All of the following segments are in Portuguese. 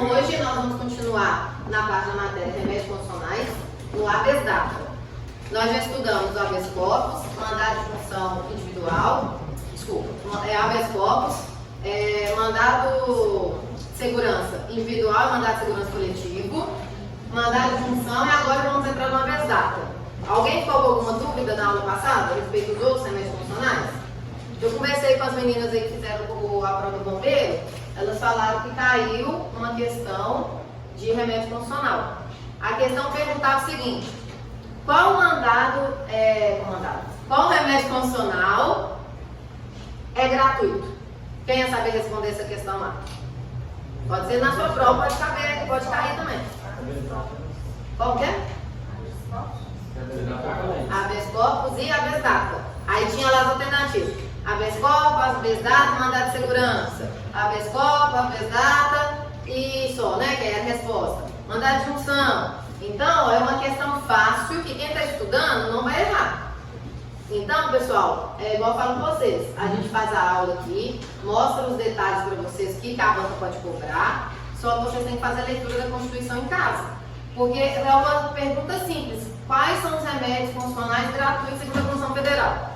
Então hoje nós vamos continuar na parte da matéria remédios funcionais no habeas data. Nós já estudamos o habeas corpus, mandado de função individual, habeas corpus, mandado de segurança individual e mandado de segurança coletivo, mandado de função, e agora vamos entrar no habeas data. Alguém ficou com alguma dúvida na aula passada a respeito dos outros remédios funcionais? Eu conversei com as meninas aí que fizeram a prova do bombeiro, elas falaram que caiu uma questão de remédio funcional. A questão perguntava o seguinte: qual remédio funcional é gratuito? Quem ia saber responder essa questão lá? Pode ser na sua prova, pode cair também. Qual que é? Habeas corpus e habeas data. Aí tinha lá as alternativas: habeas corpus, habeas data, mandado de segurança. Habeas corpus, habeas data e só, né? Que é a resposta. Mandado de função. Então, é uma questão fácil que quem está estudando não vai errar. Então, pessoal, é igual eu falo com vocês: a gente faz a aula aqui, mostra os detalhes para vocês que a banca pode cobrar, só que vocês têm que fazer a leitura da Constituição em casa. Porque é uma pergunta simples: quais são os remédios funcionais gratuitos segundo a Constituição Federal?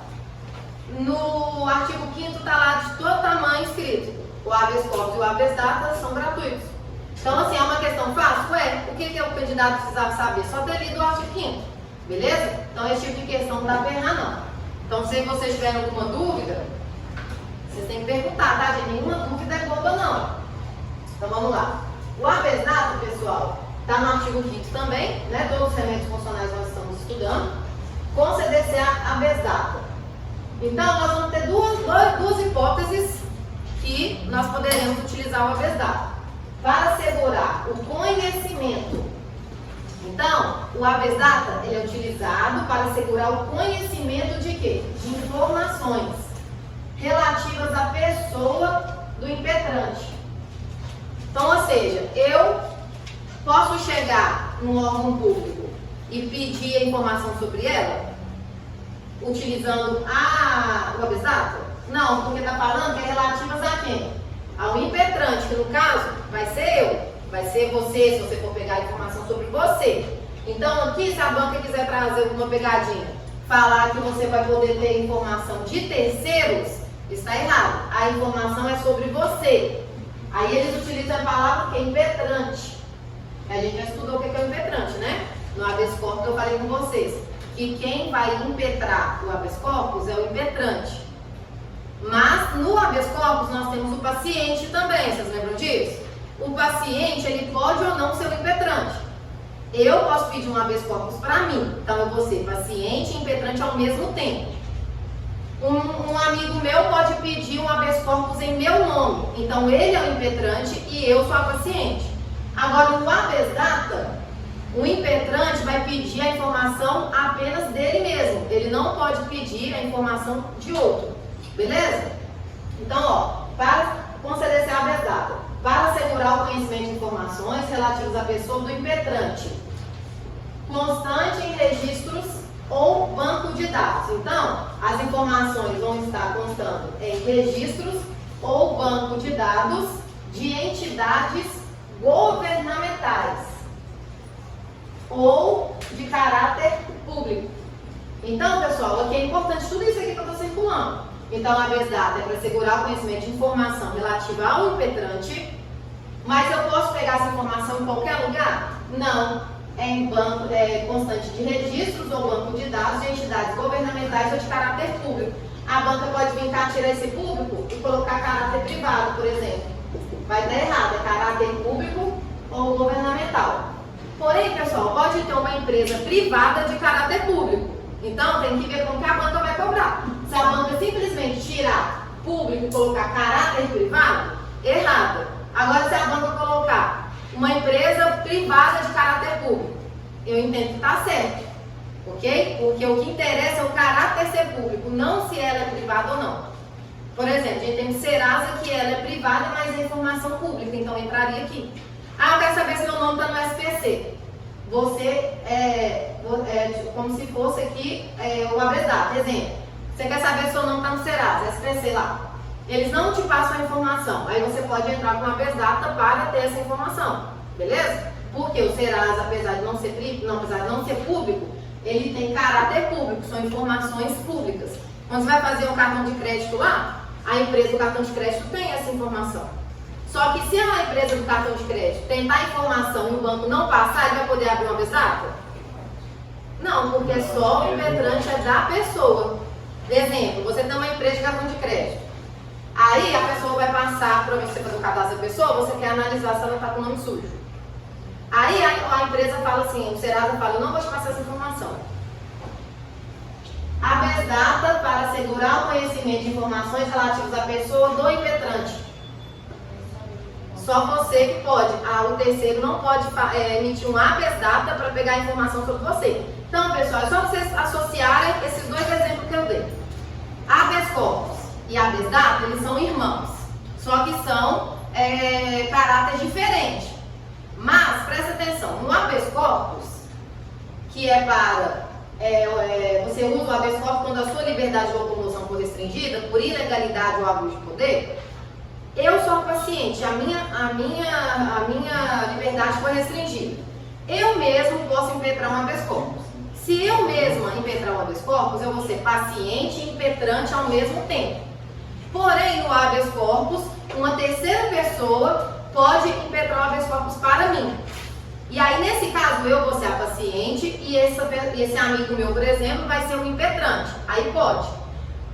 No artigo 5º está lá de todo tamanho escrito: o habeas corpus e o habeas data são gratuitos. Então, assim, é uma questão fácil? O que o candidato precisava saber? Só ter lido o artigo 5º, beleza? Então, esse tipo de questão não dá para errar, não. Então, se vocês tiverem alguma dúvida, vocês têm que perguntar, tá, gente? Nenhuma dúvida é boba, não. Então, vamos lá. O habeas data, pessoal, está no artigo 5º também, né? Todos os remédios funcionais nós estamos estudando. Com CDC habeas data. Então, nós vamos ter duas hipóteses que nós poderemos utilizar o habeas data para assegurar o conhecimento. Então, o habeas data ele é utilizado para assegurar o conhecimento de quê? De informações relativas à pessoa do impetrante. Então, ou seja, eu posso chegar num órgão público e pedir a informação sobre ela utilizando o habeas data? Não, porque está falando que é relativas a quem? Ao impetrante, que no caso vai ser eu, vai ser você, se você for pegar informação sobre você. Então aqui, se a banca quiser trazer uma pegadinha, falar que você vai poder ter informação de terceiros, está errado. A informação é sobre você. Aí eles utilizam a palavra que é impetrante. A gente já estudou o que é o impetrante, né? No habeas corpus eu falei com vocês que quem vai impetrar o habeas corpus é o impetrante. Mas no habeas corpus nós temos o paciente também, vocês lembram disso? O paciente, ele pode ou não ser o impetrante. Eu posso pedir um habeas corpus para mim, então eu vou ser paciente e impetrante ao mesmo tempo. Um amigo meu pode pedir um habeas corpus em meu nome, então ele é o impetrante e eu sou a paciente. Agora, no habeas data, o impetrante vai pedir a informação apenas dele mesmo, ele não pode pedir a informação de outro. Beleza? Então, para conceder esse habeas data, para assegurar o conhecimento de informações relativas à pessoa do impetrante, constante em registros ou banco de dados. Então, as informações vão estar constando em registros ou banco de dados de entidades governamentais ou de caráter público. Então, pessoal, aqui é importante tudo isso aqui que eu estou circulando. Então, a habeas data é para assegurar o conhecimento de informação relativa ao impetrante, mas eu posso pegar essa informação em qualquer lugar? Não. É em banco constante de registros ou banco de dados de entidades governamentais ou de caráter público. A banca pode vir cá tirar esse público e colocar caráter privado, por exemplo. Vai estar errado, é caráter público ou governamental. Porém, pessoal, pode ter uma empresa privada de caráter público. Então, tem que ver como que a banca vai cobrar. Se a banca simplesmente tirar público e colocar caráter privado, errado. Agora, se a banca colocar uma empresa privada de caráter público, eu entendo que está certo, ok? Porque o que interessa é o caráter ser público, não se ela é privada ou não. Por exemplo, a gente tem o Serasa, que ela é privada, mas é informação pública, então entraria aqui. Eu quero saber se meu nome está no SPC. Você como se fosse aqui o habeas data. Exemplo, você quer saber se seu nome está no Serasa, SPC lá. Eles não te passam a informação. Aí você pode entrar com a habeas data para ter essa informação. Beleza? Porque o Serasa, apesar de não ser público, ele tem caráter público, são informações públicas. Quando você vai fazer um cartão de crédito lá, a empresa do cartão de crédito tem essa informação. Só que se a empresa do cartão de crédito tentar a informação e o banco não passar, ele vai poder abrir uma habeas data? Não, porque só o impetrante é da pessoa. Exemplo, você tem uma empresa de cartão de crédito. Aí a pessoa vai passar, para você fazer o cadastro da pessoa, você quer analisar se ela está com o nome sujo. Aí a empresa fala assim, o Serasa fala, eu não vou te passar essa informação. Habeas data para assegurar o conhecimento de informações relativas à pessoa do impetrante. Só você que pode. O terceiro não pode emitir um habeas data para pegar informação sobre você. Então, pessoal, é só vocês associarem esses dois exemplos que eu dei. Habeas corpus e habeas data, eles são irmãos. Só que são caráteres diferentes. Mas, presta atenção, no habeas corpus, que é para... você usa o habeas corpus quando a sua liberdade de locomoção for restringida por ilegalidade ou abuso de poder. Eu sou paciente, a minha liberdade foi restringida. Eu mesmo posso impetrar um habeas corpus. Se eu mesma impetrar um habeas corpus, eu vou ser paciente e impetrante ao mesmo tempo. Porém, no habeas corpus, uma terceira pessoa pode impetrar o habeas corpus para mim. E aí, nesse caso, eu vou ser a paciente e esse amigo meu, por exemplo, vai ser um impetrante. Aí pode.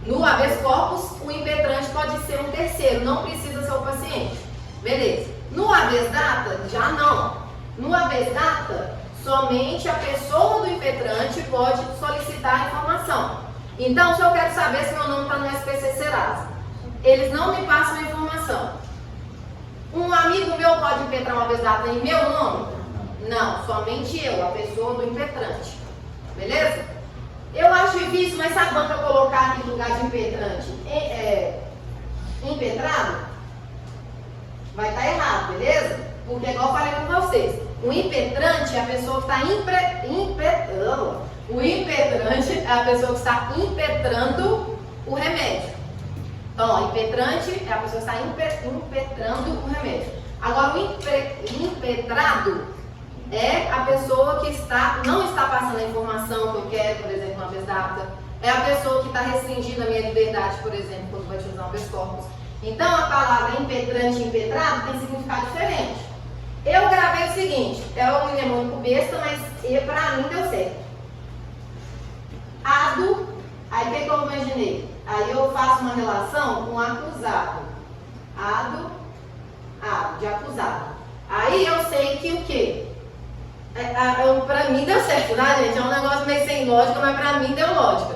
No habeas corpus, o impetrante pode ser um terceiro, não precisa ser o paciente. Beleza. No habeas data, já não. No habeas data, somente a pessoa do impetrante pode solicitar a informação. Então, se eu quero saber se meu nome está no SPC Serasa, eles não me passam a informação. Um amigo meu pode impetrar uma habeas data em meu nome? Não, somente eu, a pessoa do impetrante. Beleza? Eu acho difícil, mas se a banca colocar aqui no lugar de impetrante impetrado, vai estar errado, beleza? Porque igual eu falei com vocês, o impetrante é a pessoa que está o impetrante é a pessoa que está impetrando o remédio. Então, ó, impetrante é a pessoa que está impetrando o remédio. Agora, o impetrado é a pessoa que não está passando a informação que eu quero, por exemplo, uma habeas data. É a pessoa que está restringindo a minha liberdade, por exemplo, quando vai utilizar um habeas corpus. Então, a palavra impetrante e impetrado tem significado diferente. Eu gravei o seguinte, é um mnemônico besta, mas para mim deu certo. Ado, aí o que eu imaginei? Aí eu faço uma relação com acusado. Ado, de acusado. Aí eu sei que o quê? Pra mim deu certo, tá, gente? É um negócio meio sem lógica, mas pra mim deu lógica.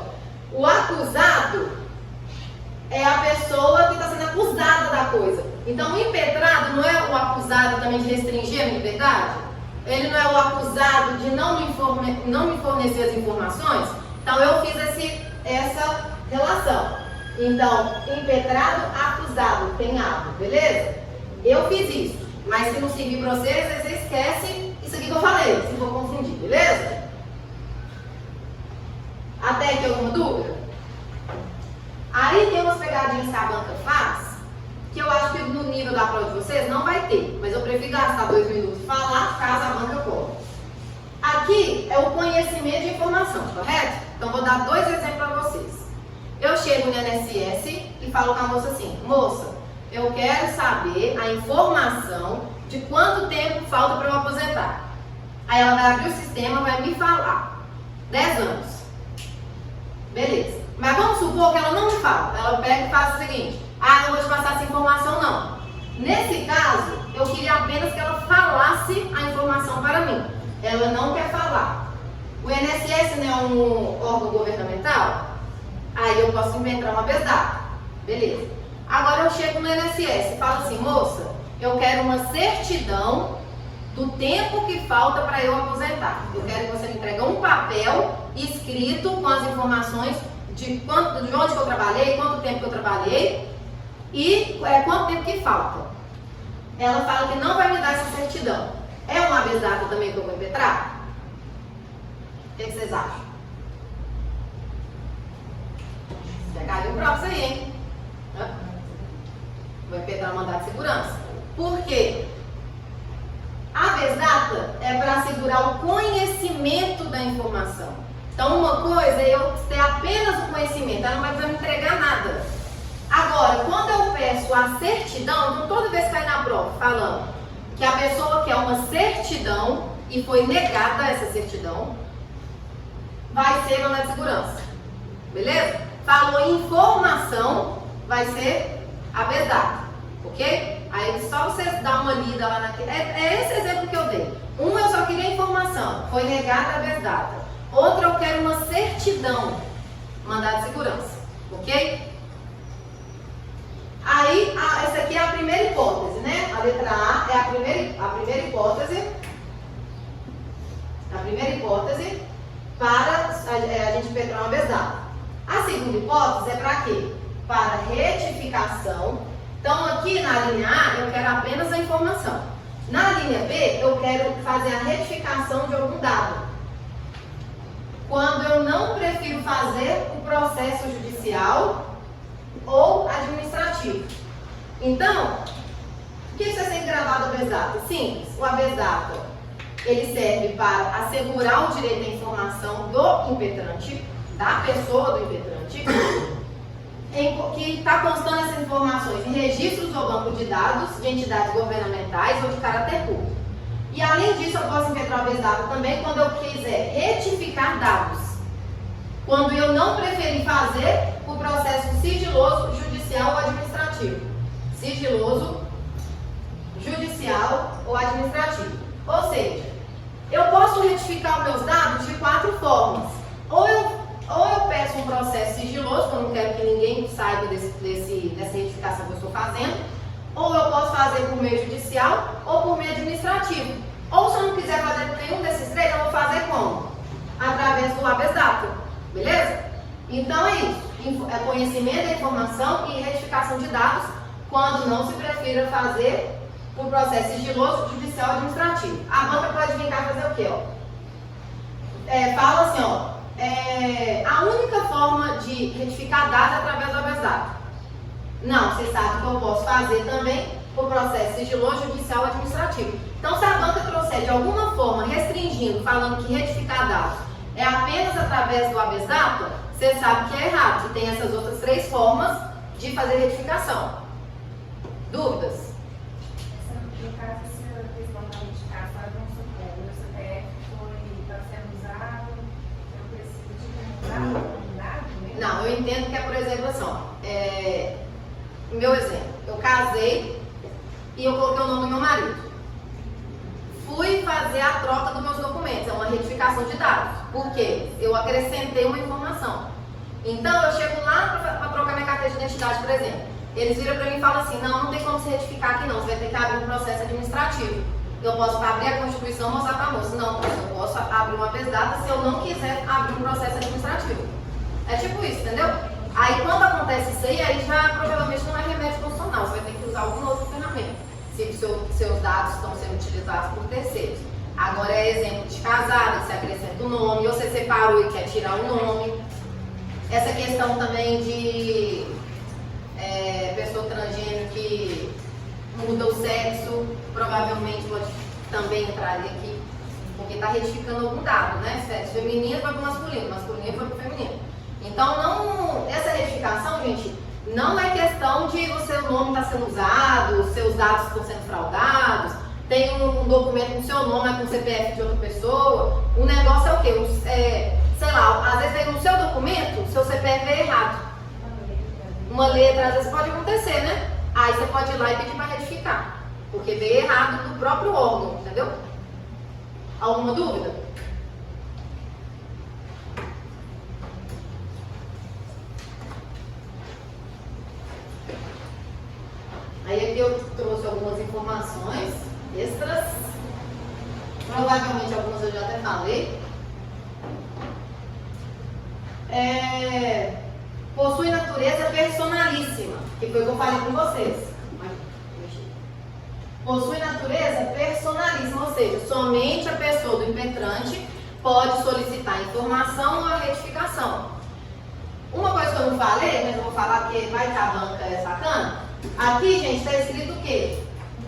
O acusado é a pessoa que está sendo acusada da coisa. Então, o impetrado não é o acusado também de restringir a minha liberdade? Ele não é o acusado de não me fornecer as informações? Então, eu fiz essa relação. Então, impetrado, acusado, penhado, beleza? Eu fiz isso. Mas se não servir para vocês esquecem isso aqui que eu falei, se for confundir, beleza? Até aqui alguma dúvida? Aí tem umas pegadinhas que a banca faz, que eu acho que no nível da prova de vocês não vai ter, mas eu prefiro gastar 2 minutos e falar, caso a banca cobre. Aqui é o conhecimento de informação, correto? Então vou dar 2 exemplos para vocês. Eu chego no INSS e falo com a moça assim, moça, eu quero saber a informação de quanto tempo falta para eu aposentar. Aí ela vai abrir o sistema, vai me falar, 10 anos. Beleza. Mas vamos supor que ela não me fala. Ela pega e faz o seguinte, não vou te passar essa informação não. Nesse caso, eu queria apenas que ela falasse a informação para mim. Ela não quer falar. O INSS não é um órgão governamental? Aí eu posso inventar uma habeas data. Beleza. Agora eu chego no INSS e falo assim, moça, eu quero uma certidão do tempo que falta para eu aposentar. Eu quero que você me entregue um papel escrito com as informações de onde que eu trabalhei, quanto tempo que eu trabalhei e quanto tempo que falta. Ela fala que não vai me dar essa certidão. É uma habeas data também que eu vou impetrar? O que vocês acham? Já caiu provas aí, hein? Vou impetrar o mandado de segurança. Por quê? A habeas data é para assegurar o conhecimento da informação. Então, uma coisa é eu ter apenas o conhecimento, ela não vai precisar me entregar nada. Agora, quando eu peço a certidão, então toda vez que cai na prova falando que a pessoa quer uma certidão e foi negada essa certidão, vai ser mandado de segurança. Beleza? Falou informação, vai ser habeas data. Ok? Aí só você dá uma lida lá naquele. É esse exemplo que eu dei. Um, eu só queria informação, foi negada a habeas data. Outro, eu quero uma certidão, mandado de segurança. Ok? Aí, essa aqui é a primeira hipótese, né? A letra A é a primeira hipótese. A primeira hipótese para a gente impetrar uma habeas data. A segunda hipótese é para quê? Para retificação. Então, aqui na linha A, eu quero apenas a informação. Na linha B, eu quero fazer a retificação de algum dado. Quando eu não prefiro fazer o processo judicial ou administrativo. Então, o que você tem gravado o habeas data? Simples. O habeas data, ele serve para assegurar o direito à informação do impetrante, da pessoa do impetrante, que está constando essas informações em registros ou banco de dados de entidades governamentais ou de caráter público. E além disso, eu posso impetrar o habeas data também quando eu quiser retificar dados. Quando eu não preferir fazer o processo sigiloso, judicial ou administrativo. Sigiloso, judicial ou administrativo. Ou seja, eu posso retificar os meus dados de 4 formas. Ou eu peço um processo sigiloso, que eu não quero que ninguém saiba dessa retificação que eu estou fazendo, ou eu posso fazer por meio judicial ou por meio administrativo. Ou se eu não quiser fazer por nenhum desses 3, eu vou fazer como? Através do habeas data. Beleza? Então é isso. É conhecimento da informação e retificação de dados quando não se prefira fazer por processo sigiloso, judicial ou administrativo. A banca pode vir cá fazer o quê? Fala assim, a única forma de retificar dados é através do habeas data. Não, você sabe que eu posso fazer também por processo sigiloso, judicial ou administrativo. Então, se a banca trouxer de alguma forma restringindo, falando que retificar dados é apenas através do habeas data, você sabe que é errado, que tem essas outras 3 formas de fazer retificação. Dúvidas? No caso, essa questão da retificação, vamos supor, o meu CPF está sendo usado, eu preciso de um dado mesmo? Não, eu entendo que é, por exemplo, assim, meu exemplo, eu casei e eu coloquei o nome do meu marido. Fui fazer a troca dos meus documentos, é uma retificação de dados. Por quê? Eu acrescentei uma informação. Então, eu chego lá para trocar minha carteira de identidade, por exemplo. Eles viram para mim e falam assim, não tem como se retificar aqui não, você vai ter que abrir um processo administrativo. Eu posso abrir a Constituição e mostrar para a moça. Não, eu posso abrir uma habeas data se eu não quiser abrir um processo administrativo. É tipo isso, entendeu? Aí, quando acontece isso aí já provavelmente não é remédio constitucional, você vai ter que usar alguma outra ferramenta. Se seus dados estão sendo utilizados por terceiros. Agora é exemplo de casada, que você acrescenta o nome, ou você separou e quer tirar o nome. Essa questão também de pessoa transgênero que muda o sexo, provavelmente pode também entrar aqui, porque está retificando algum dado, né? Sexo feminino foi para o masculino, masculino foi para o feminino. Então, essa retificação, gente, não é questão de o seu nome está sendo usado, os seus dados estão sendo fraudados, tem um documento com seu nome, com o CPF de outra pessoa. O negócio é o quê? Sei lá, às vezes no seu documento, seu CPF é errado. Uma letra, às vezes pode acontecer, né? Aí você pode ir lá e pedir para retificar, porque veio errado do próprio órgão, entendeu? Alguma dúvida? Aí aqui eu trouxe algumas informações extras. Provavelmente algumas eu já até falei. Possui natureza personalíssima, que foi o que eu falei com vocês. Possui natureza personalíssima, ou seja, somente a pessoa do impetrante pode solicitar informação ou a retificação. Uma coisa que eu não falei, mas eu vou falar porque vai que a banca é sacana. Aqui, gente, está escrito o quê?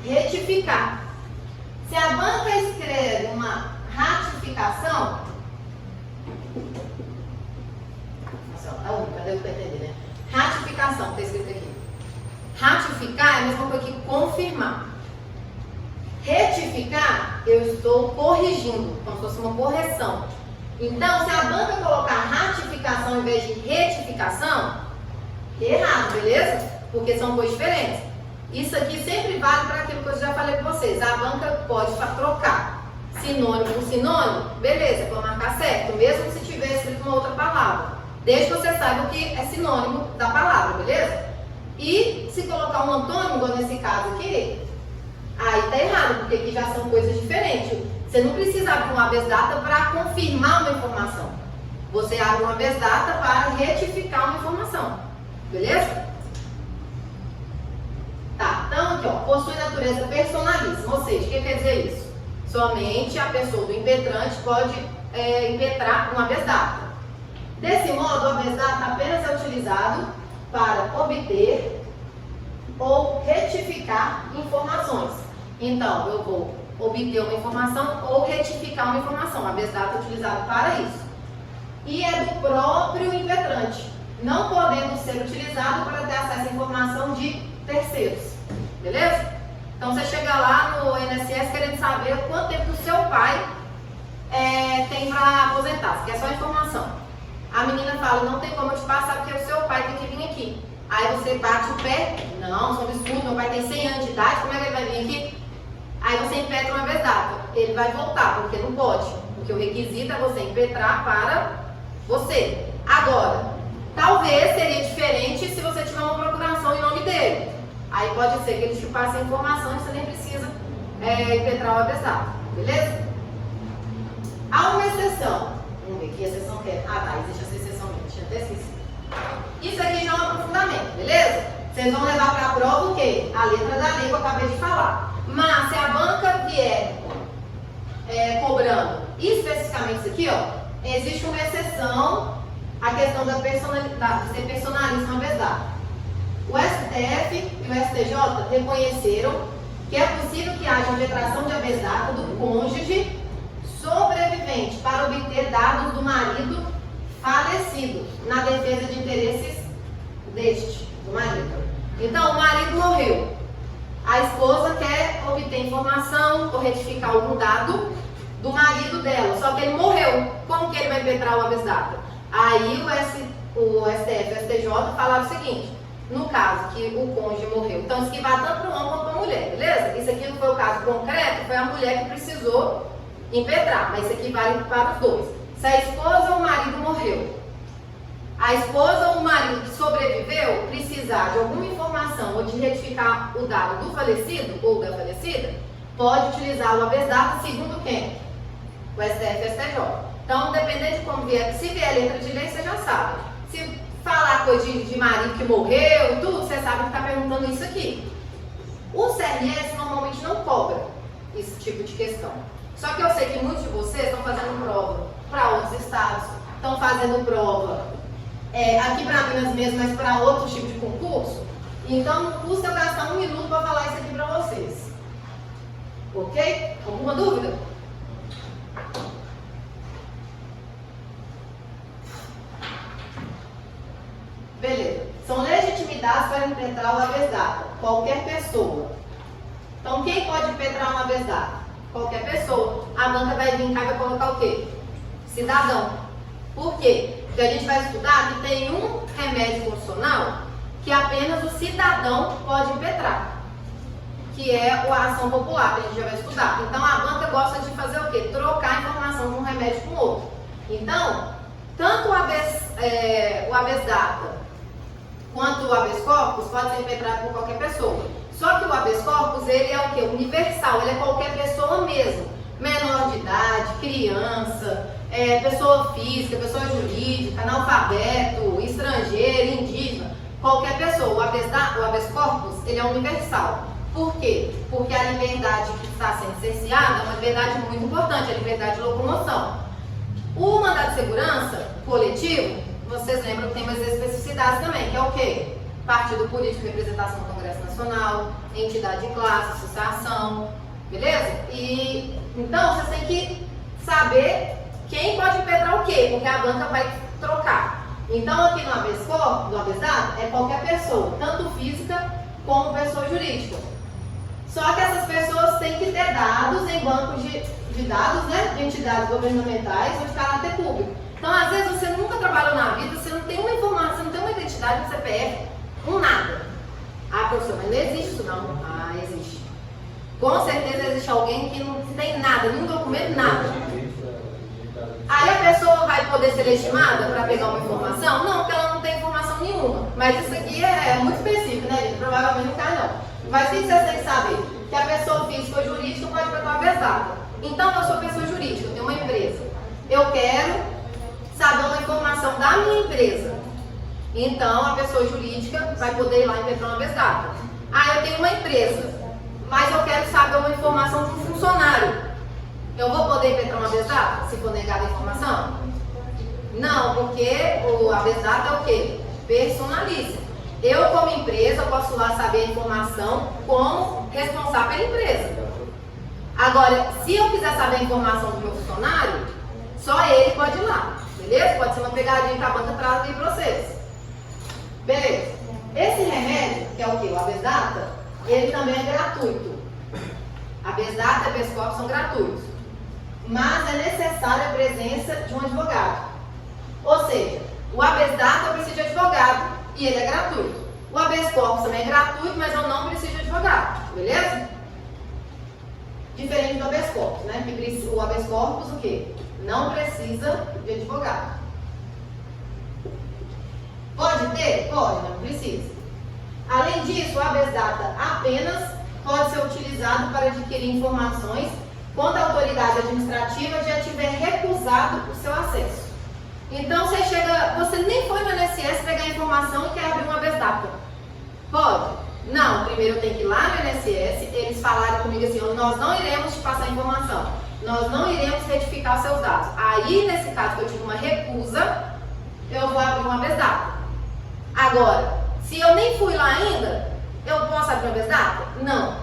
Retificar. Se a banca escreve uma ratificação, nossa, tá único, cadê o que eu entendi, né? Ratificação, está escrito aqui. Ratificar é a mesma coisa que confirmar. Retificar, eu estou corrigindo, como se fosse uma correção. Então, se a banca colocar ratificação em vez de retificação, errado, beleza? Porque são coisas diferentes. Isso aqui sempre vale para aquilo que eu já falei para vocês. A banca pode trocar sinônimo por sinônimo, beleza, para marcar certo, mesmo se tiver escrito uma outra palavra. Desde que você saiba o que é sinônimo da palavra, beleza? E se colocar um antônimo, igual nesse caso aqui, aí tá errado, porque aqui já são coisas diferentes. Você não precisa abrir um habeas data para confirmar uma informação. Você abre um habeas data para retificar uma informação. Beleza? Tá, então aqui ó, possui natureza personalíssima, ou seja, o que quer dizer isso? Somente a pessoa do impetrante pode impetrar um habeas data. Desse modo, o habeas data apenas é utilizado para obter ou retificar informações. Então, eu vou obter uma informação ou retificar uma informação. O habeas data é utilizado para isso. E é do próprio impetrante, não podendo ser utilizado para ter acesso à informação de terceiros. Beleza? Então, você chega lá no INSS querendo saber quanto tempo o seu pai tem para aposentar. Você quer só informação. A menina fala, não tem como eu te passar porque o seu pai tem que vir aqui. Aí você bate o pé, não, isso é um absurdo, meu pai tem 100 anos de idade, como é que ele vai vir aqui? Aí você impetra uma vez data, ele vai voltar, porque não pode, porque o requisito é você impetrar para você. Agora, talvez seria diferente se você tiver uma procuração em nome dele. Aí pode ser que ele te passe a informação e você nem precisa impetrar o habeas data, beleza? Há uma exceção. Vamos ver que exceção que é. Ah tá, existe essa exceção mesmo, tinha até esquecido. Isso aqui já é um aprofundamento, beleza? Vocês vão levar para a prova o quê? A letra da lei que eu acabei de falar. Mas se a banca vier cobrando especificamente isso aqui, ó, existe uma exceção à questão da personalidade, de ser personalista no habeas data. O STF e o STJ reconheceram que é possível que haja impetração de habeas data do cônjuge sobrevivente para obter dados do marido falecido na defesa de interesses do marido. Então, o marido morreu. A esposa quer obter informação ou retificar algum dado do marido dela, só que ele morreu. Como que ele vai impetrar o habeas data? Aí o STF e o STJ falaram o seguinte, no caso que o cônjuge morreu, então isso aqui vai tanto para o homem quanto para a mulher, beleza? Isso aqui não foi o caso concreto, foi a mulher que precisou impetrar, mas isso aqui vale para os dois. Se a esposa ou o marido morreu, a esposa ou o marido que sobreviveu precisar de alguma informação ou de retificar o dado do falecido ou da falecida, pode utilizar o habeas data segundo quem? O STF e o STJ. Então, dependendo de como vier, se vier letra de lei, você já sabe. Se falar coisa de marido que morreu e tudo, você sabe que está perguntando isso aqui. O CRS normalmente não cobra esse tipo de questão. Só que eu sei que muitos de vocês estão fazendo prova para outros estados, estão fazendo prova aqui para Minas mesmo, mas para outro tipo de concurso. Então não custa eu gastar 1 minuto para falar isso aqui para vocês. Ok? Alguma dúvida? Beleza. São legitimidades para impetrar o habeas data. Qualquer pessoa. Então quem pode impetrar um habeas data? Qualquer pessoa. A banca vai vir cá e vai colocar o quê? Cidadão. Por quê? Porque a gente vai estudar que tem um remédio funcional que apenas o cidadão pode impetrar, que é a ação popular, que a gente já vai estudar. Então a banca gosta de fazer o quê? Trocar a informação de um remédio com o outro. Então, tanto o habeas data quanto o habeas corpus pode ser impetrado por qualquer pessoa. Só que o habeas corpus, ele é o quê? Universal, ele é qualquer pessoa mesmo. Menor de idade, criança, pessoa física, pessoa jurídica, analfabeto, estrangeiro, indígena, qualquer pessoa. O habeas corpus, ele é universal. Por quê? Porque a liberdade que está sendo cerceada é uma liberdade muito importante, a liberdade de locomoção. O mandado de segurança coletivo, vocês lembram que tem umas especificidades também, que é o quê? partido político, representação no Congresso Nacional, entidade de classe, associação, beleza? E então vocês têm que saber quem pode impetrar o quê, porque a banca vai trocar. Então aqui no habeas corpus, no habeas data, é qualquer pessoa, tanto física como pessoa jurídica. Só que essas pessoas têm que ter dados em bancos de dados, né, de entidades governamentais ou de caráter público. Então, às vezes, você nunca trabalhou na vida, você não tem uma informação, você não tem uma identidade no CPF, um nada. Ah, professor, mas não existe isso não. Ah, existe. Com certeza existe alguém que não tem nada, nenhum documento, nada. Aí a pessoa vai poder ser legitimada para pegar uma informação? Não, porque ela não tem informação nenhuma. Mas isso aqui é muito específico, né, gente? Provavelmente não cai não. Mas o que vocês têm que saber? Que a pessoa física ou jurídica pode pegar uma habeas data. Então, eu sou pessoa jurídica, eu tenho uma empresa. Eu quero saber uma informação da minha empresa. Então, a pessoa jurídica vai poder ir lá e impetrar uma habeas data. Ah, eu tenho uma empresa, mas eu quero saber uma informação de um funcionário. Eu vou poder impetrar uma habeas data se for negada a informação? Não, porque o habeas data é o quê? Personalíssimo. Eu, como empresa, posso lá saber a informação como responsável pela empresa. Agora, se eu quiser saber a informação do meu funcionário, só ele pode ir lá, beleza? Pode ser uma pegadinha que a banca traz aí para vocês. Beleza. Esse remédio, que é o quê? O habeas data, ele também é gratuito. Habeas data e habeas corpus são gratuitos. Mas é necessária a presença de um advogado. Ou seja, o habeas data eu preciso de advogado e ele é gratuito. O habeas corpus também é gratuito, mas eu não preciso de advogado, beleza? Diferente do habeas corpus, né? Que o habeas corpus o quê? Não precisa de advogado. Pode ter? Pode, mas não precisa. Além disso, o habeas data apenas pode ser utilizado para adquirir informações quando a autoridade administrativa já tiver recusado o seu acesso. Então você nem foi no INSS pegar informação e quer abrir uma habeas data. Pode? Não, primeiro eu tenho que ir lá no INSS, eles falaram comigo assim, nós não iremos te passar informação, nós não iremos retificar os seus dados. Aí, nesse caso que eu tive uma recusa, eu vou abrir uma habeas data. Agora, se eu nem fui lá ainda, eu posso abrir uma habeas data? Não.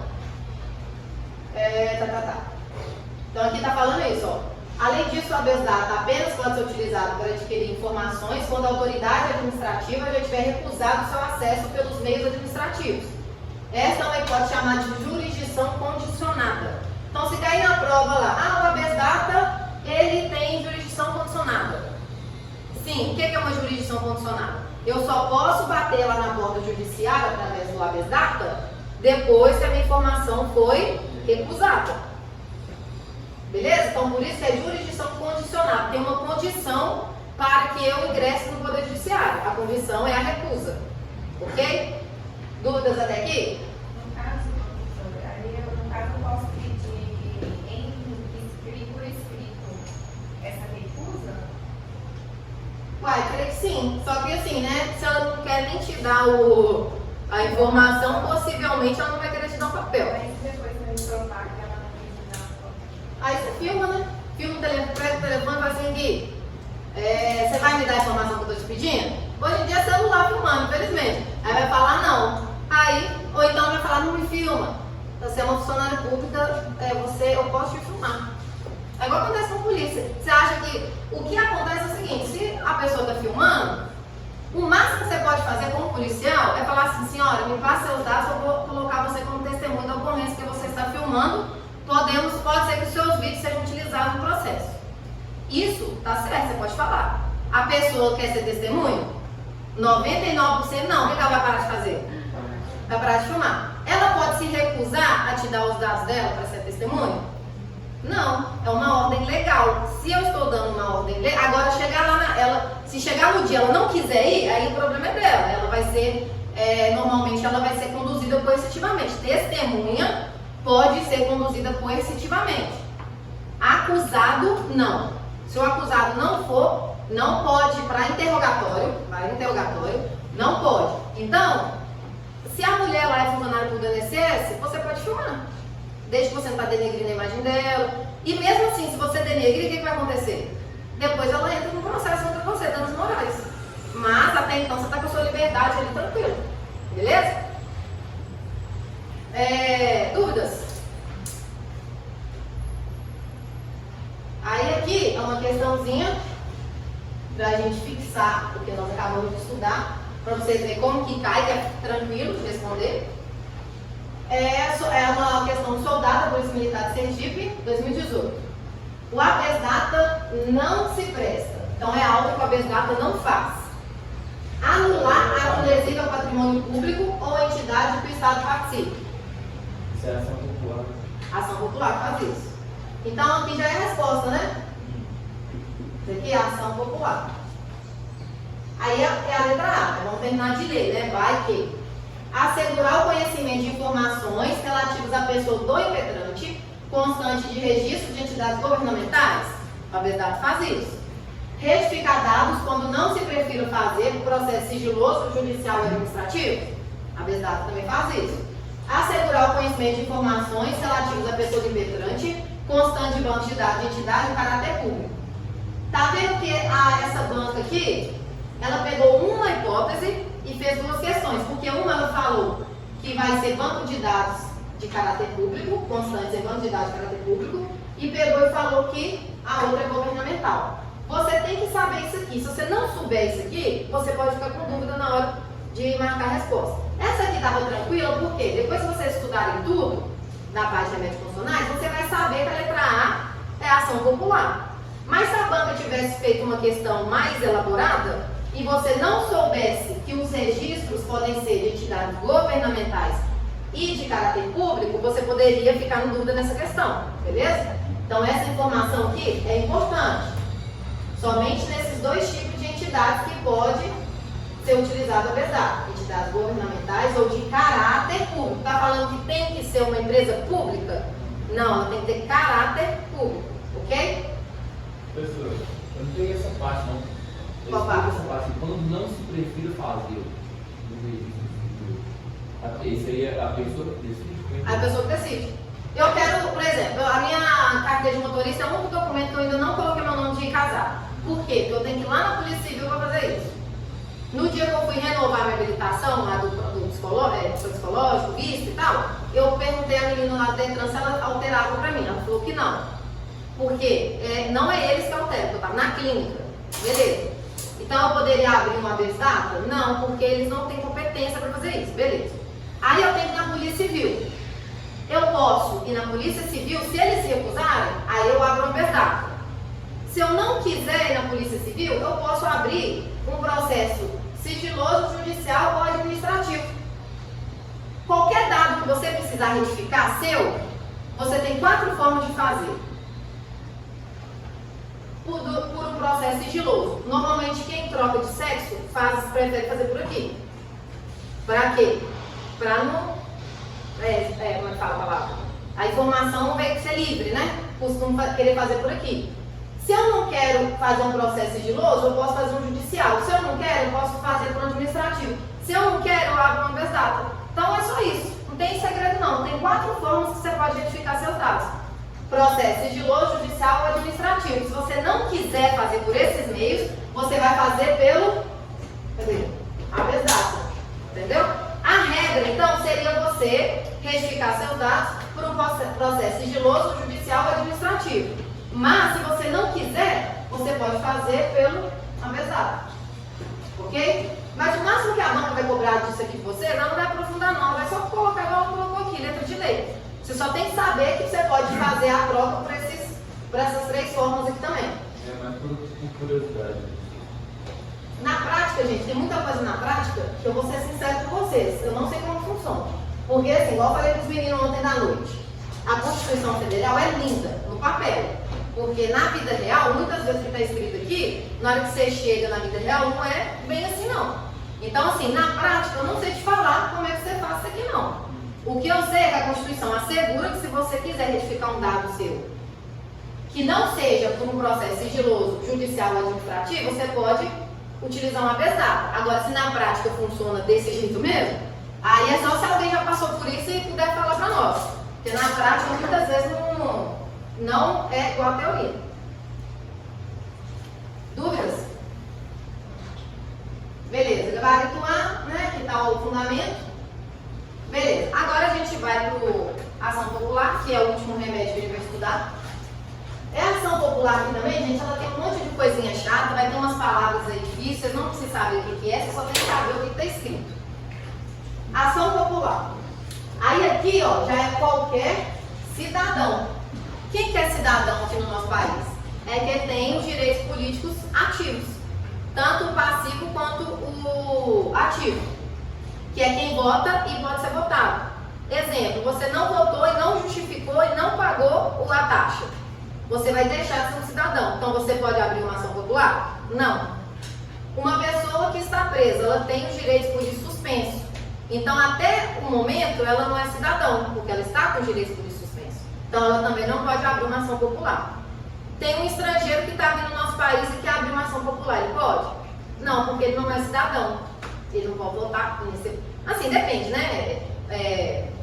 Então aqui está falando isso, ó. Além disso, o habeas data apenas pode ser utilizado para adquirir informações quando a autoridade administrativa já tiver recusado seu acesso pelos meios administrativos. Esta é uma hipótese chamada de jurisdição condicionada. Então, se cair na prova lá, o habeas data, ele tem jurisdição condicionada. Sim, o que é uma jurisdição condicionada? Eu só posso bater lá na porta judiciária através do habeas data depois que a minha informação foi recusada. Beleza? Então, por isso que é jurisdição condicionada. Tem uma condição para que eu ingresse no Poder Judiciário. A condição é a recusa. Ok? Dúvidas até aqui? No caso, eu posso pedir por escrito essa recusa? Uai, creio que sim. Só que assim, né? Se ela não quer nem te dar a informação, possivelmente ela não vai querer te dar um papel. Mas depois você me provar que ela não quis me dar o papel. Aí você filma, né? Filma o telefone, presta o telefone e fala assim, Gui, você vai me dar a informação que eu estou te pedindo? Hoje em dia é celular filmando, infelizmente. Aí vai falar não. Aí, ou então vai falar, não me filma. Você é uma funcionária pública, eu posso te filmar. É igual acontece com a polícia. Você acha que o que acontece é o seguinte, se a pessoa está filmando, o máximo que você pode fazer como policial é falar assim, senhora, me passe seus dados, eu vou colocar você como testemunha da ocorrência que você está filmando. Pode ser que os seus vídeos sejam utilizados no processo. Isso tá certo, você pode falar. A pessoa quer ser testemunha? 99% não. O que ela vai parar de fazer? Vai parar de filmar. Ela pode se recusar a te dar os dados dela para ser testemunha? Não, é uma ordem legal. Se eu estou dando uma ordem legal, agora chegar lá se chegar no dia ela não quiser ir, aí o problema é dela. Ela vai ser, normalmente ela vai ser conduzida coercitivamente. Testemunha pode ser conduzida coercitivamente. Acusado, não. Se o acusado não for, não pode ir para interrogatório, não pode. Então, se a mulher lá é funcionária do INSS, você pode filmar. Desde que você não está denegrindo a imagem dela. E mesmo assim, se você denegrir, o que vai acontecer? Depois ela entra no processo contra você, danos morais. Mas até então você está com a sua liberdade ali tranquilo. Beleza? Dúvidas? Aí aqui é uma questãozinha para a gente fixar, porque nós acabamos de estudar, para vocês verem como que cai, que é tranquilo de responder. É uma questão soldada, Polícia Militar de Sergipe, 2018. O habeas data não se presta. Então é algo que o habeas data não faz. Anular ato lesivo ao patrimônio público ou entidade que o Estado participe. Isso é ação popular. Ação popular faz isso. Então aqui já é a resposta, né? Isso aqui é a ação popular. Aí é a letra A. Vamos terminar de ler, né? Vai que assegurar o conhecimento de informações relativas à pessoa do impetrante, constante de registro de entidades governamentais. O habeas data faz isso. Retificar dados quando não se prefira fazer o processo sigiloso, judicial e administrativo. O habeas data também faz isso. Assegurar o conhecimento de informações relativas à pessoa do impetrante, constante de banco de dados de entidade de caráter público. Tá vendo que essa banca aqui, ela pegou uma hipótese e fez duas questões, porque uma ela falou que vai ser banco de dados de caráter público, constante em banco de dados de caráter público, e pegou e falou que a outra é governamental. Você tem que saber isso aqui. Se você não souber isso aqui, você pode ficar com dúvida na hora de marcar a resposta. Essa aqui estava tranquila, porque depois que vocês estudarem tudo, na parte de remédios funcionais, você vai saber que a letra A é a ação popular. Mas se a banca tivesse feito uma questão mais elaborada, e você não soubesse que os registros podem ser de entidades governamentais e de caráter público, você poderia ficar em dúvida nessa questão, beleza? Então essa informação aqui é importante. Somente nesses dois tipos de entidades que pode ser utilizado o habeas data. Entidades governamentais ou de caráter público. Está falando que tem que ser uma empresa pública? Não, ela tem que ter caráter público, ok? Professor, eu não tenho essa parte não. Qual parte? Essa parte, quando não se prefira fazer no registro civil, isso aí é a pessoa que decide? A pessoa que decide. Eu quero, por exemplo, a minha carteira de motorista é um único documento que eu ainda não coloquei meu nome de casar. Por quê? Porque eu tenho que ir lá na Polícia Civil para fazer isso. No dia que eu fui renovar minha habilitação, lá do psicológico, visto e tal, eu perguntei à menina lá do Detran se ela alterava para mim. Ela falou que não. Porque não é eles que alteram, eu estava na clínica. Beleza. Então eu poderia abrir uma habeas data? Não, porque eles não têm competência para fazer isso. Beleza. Aí eu tenho que ir na Polícia Civil. Eu posso ir na Polícia Civil, se eles se recusarem, aí eu abro uma habeas data. Se eu não quiser ir na Polícia Civil, eu posso abrir um processo sigiloso, judicial ou administrativo. Qualquer dado que você precisar retificar seu, você tem 4 formas de fazer. Por um processo sigiloso. Normalmente quem troca de sexo prefere fazer por aqui. Para quê? Para não... como é que fala a palavra? A informação vai ser livre, né? Costumo querer fazer por aqui. Se eu não quero fazer um processo sigiloso, eu posso fazer um judicial. Se eu não quero, eu posso fazer por um administrativo. Se eu não quero, eu abro uma habeas data. Então é só isso. Não tem segredo não. Tem 4 formas que você pode retificar seus dados. Processo sigiloso, judicial ou administrativo. Se você não quiser fazer por esses meios, você vai fazer pelo habeas data. Entendeu? A regra, então, seria você retificar seus dados por um processo sigiloso, judicial ou administrativo. Mas, se você não quiser, você pode fazer pelo habeas data. Ok? Mas o máximo que a banca vai cobrar disso aqui de você, ela não vai aprofundar não, vai só colocar igual ela colocou aqui, letra de lei. Você só tem que saber que você pode fazer a troca por essas 3 formas aqui também. Mas por curiosidade. Na prática, gente, tem muita coisa na prática que eu vou ser sincero com vocês. Eu não sei como funciona. Porque, assim, igual eu falei para os meninos ontem da noite, a Constituição Federal é linda no papel. Porque na vida real, muitas vezes o que está escrito aqui, na hora que você chega na vida real, não é bem assim não. Então, assim, na prática, eu não sei te falar como é que você faz isso aqui não. O que eu sei é que a Constituição assegura que se você quiser retificar um dado seu, que não seja por um processo sigiloso, judicial ou administrativo, você pode utilizar uma habeas data. Agora, se na prática funciona desse jeito mesmo, aí é só se alguém já passou por isso e puder falar para nós. Porque na prática, muitas vezes, não é igual a teoria. Dúvidas? Beleza, gabarito A, né, que está o fundamento. Beleza, agora a gente vai para ação popular, que é o último remédio que a gente vai estudar. A ação popular aqui também, gente, ela tem um monte de coisinha chata, vai ter umas palavras aí difíceis, vocês não precisam saber o que é, vocês só tem que saber o que está escrito. Ação popular. Aí aqui, ó, já é qualquer cidadão. Quem que é cidadão aqui no nosso país? É quem tem os direitos políticos ativos, tanto o passivo quanto o ativo, que é quem vota e pode ser votado. Exemplo, você não votou e não justificou e não pagou a taxa. Você vai deixar de ser um cidadão. Então você pode abrir uma ação popular? Não. Uma pessoa que está presa, ela tem os direitos políticos suspensos. Então até o momento ela não é cidadão, porque ela está com os direitos políticos suspensos. Então ela também não pode abrir uma ação popular. Tem um estrangeiro que está vindo no nosso país e quer abrir uma ação popular, ele pode? Não, porque ele não é cidadão. Ele não pode votar. Assim, depende, né?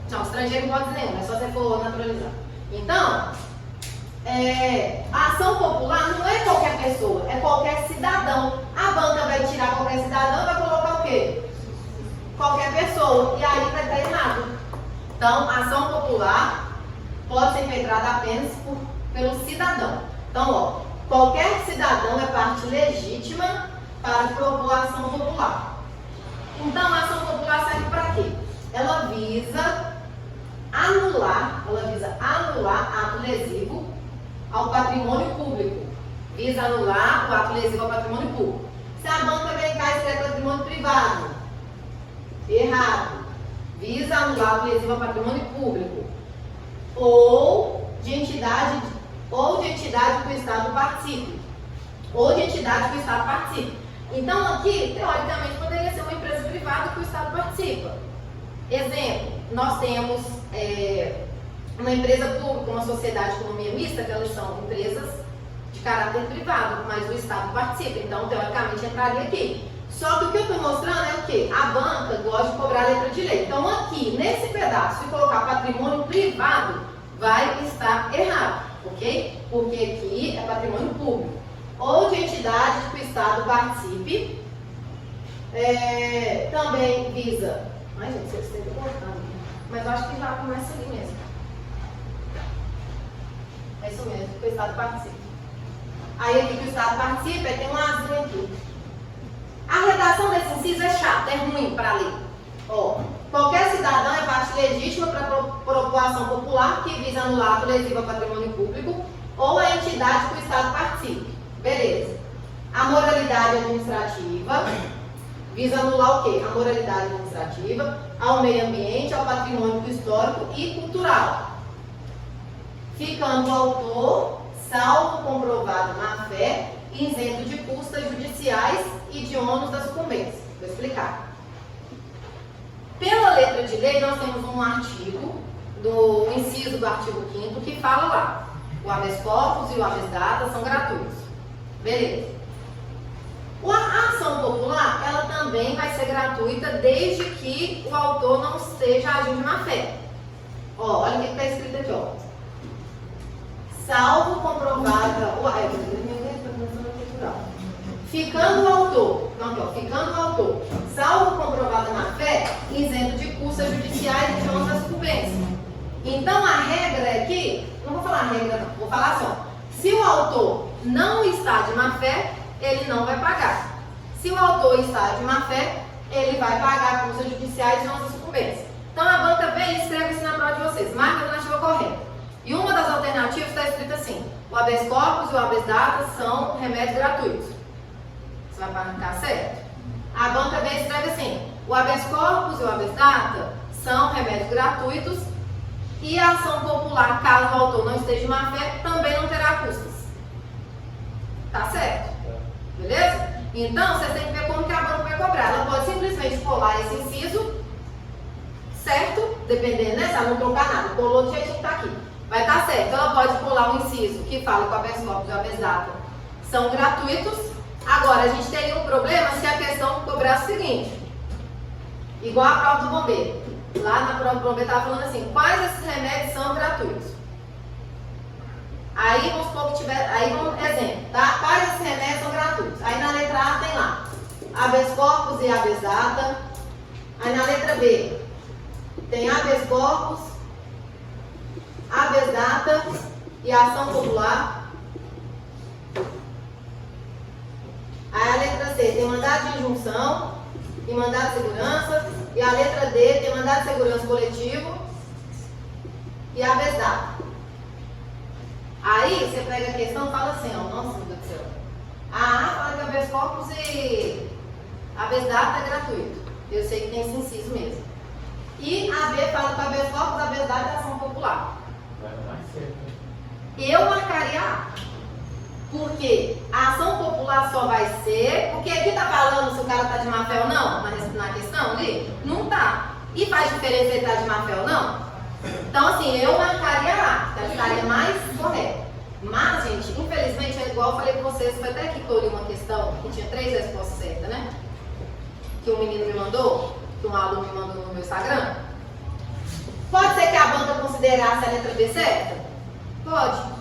Não, estrangeiro não pode dizer nenhum, é só você for naturalizar. Então, a ação popular não é qualquer pessoa, é qualquer cidadão. A banca vai tirar qualquer cidadão e vai colocar o quê? Qualquer pessoa. E aí vai estar errado. Então, a ação popular pode ser impetrada apenas pelo cidadão. Então, ó, qualquer cidadão é parte legítima para propor a ação popular. Então, a ação popular serve para quê? Ela visa anular ato lesivo ao patrimônio público. Visa anular o ato lesivo ao patrimônio público. Se a banca vem cá e escreve patrimônio privado, errado. Visa anular o ato lesivo ao patrimônio público. Ou de entidade que o Estado participe. Então aqui, teoricamente, poderia ser uma empresa privada que o Estado participa. Exemplo, nós temos uma empresa pública, uma sociedade de economia mista, que elas são empresas de caráter privado, mas o Estado participa, então teoricamente entraria aqui. Só que o que eu estou mostrando é o quê? A banca gosta de cobrar a letra de lei. Então aqui, nesse pedaço, se colocar patrimônio privado, vai estar errado, ok? Porque aqui é patrimônio público. Ou de entidades que o Estado participe, também visa. Ai, gente, vocês estão cortando. Mas eu acho que já começa ali mesmo. É isso mesmo, que o Estado participe. Aí aqui que o Estado participa, tem um azinho aqui. A redação desse inciso é chata, é ruim para ler. Ó, qualquer cidadão é parte legítima para propor ação popular que visa anular ato lesivo ao patrimônio público ou a entidade que o Estado participe. Beleza. A moralidade administrativa visa anular o quê? A moralidade administrativa ao meio ambiente, ao patrimônio histórico e cultural. Ficando o autor, salvo comprovado má-fé, isento de custas judiciais e de ônus da sucumbência. Vou explicar. Pela letra de lei, nós temos um artigo, do inciso do artigo 5º, que fala lá: o habeas corpus e o habeas data são gratuitos. Beleza. A ação popular, ela também vai ser gratuita desde que o autor não esteja agindo de má-fé. Ó, olha o que está escrito aqui, ó. Salvo comprovada... Ficando o autor, salvo comprovada má-fé, isento de custas judiciais e de ônus da sucumbência. Então, a regra aqui, não vou falar a regra não, vou falar assim, ó. Se o autor não está de má-fé, ele não vai pagar. Se o autor está de má-fé, ele vai pagar custas judiciais e ônus da sucumbência. Então, a banca vem e escreve isso na prova de vocês. Marca a alternativa correta. E uma das alternativas está escrita assim: o habeas corpus e o habeas data são remédios gratuitos. Você vai marcar certo? A banca vem e escreve assim: o habeas corpus e o habeas data são remédios gratuitos e a ação popular, caso o autor não esteja de má-fé, também não terá custas. Tá certo? Beleza? Então, você tem que ver como que a banca vai cobrar. Ela pode simplesmente colar esse inciso, certo? Dependendo, né? Se ela não trocar nada, colou do jeitinho que tá aqui. Vai estar certo. Ela pode colar um inciso que fala que o habeas corpus e o habeas data são gratuitos. Agora, a gente teria um problema se a questão cobrasse o seguinte: igual a prova do bombeiro. Lá na prova do bombeiro estava falando assim: quais esses remédios são gratuitos? Aí vamos supor que tiver, aí vamos, exemplo, tá? Quais esses remédios são gratuitos? Aí na letra A tem lá habeas corpus e habeas data. Aí na letra B, tem habeas corpus, habeas data e ação popular. Aí a letra C tem mandado de injunção e mandado de segurança. E a letra D tem mandado de segurança coletivo e habeas data. Aí você pega a questão e fala assim, ó, nossa, meu Deus do céu. A A fala que habeas corpus e habeas data é gratuito. Eu sei que tem esse inciso mesmo. E a B fala que habeas corpus, habeas data é ação popular. Vai dar mais certo. Eu marcaria A. Porque a ação popular só vai ser... Porque aqui está falando se o cara está de má fé ou não, na questão ali? Não está. E faz diferença se ele está de má fé ou não? Então, assim, eu marcaria A, que estaria mais correto. Mas, gente, infelizmente, é igual eu falei com vocês, foi até aqui que eu li uma questão que tinha 3 respostas certas, né? Que um menino me mandou, que um aluno me mandou no meu Instagram. Pode ser que a banca considerasse a letra B certa? Pode.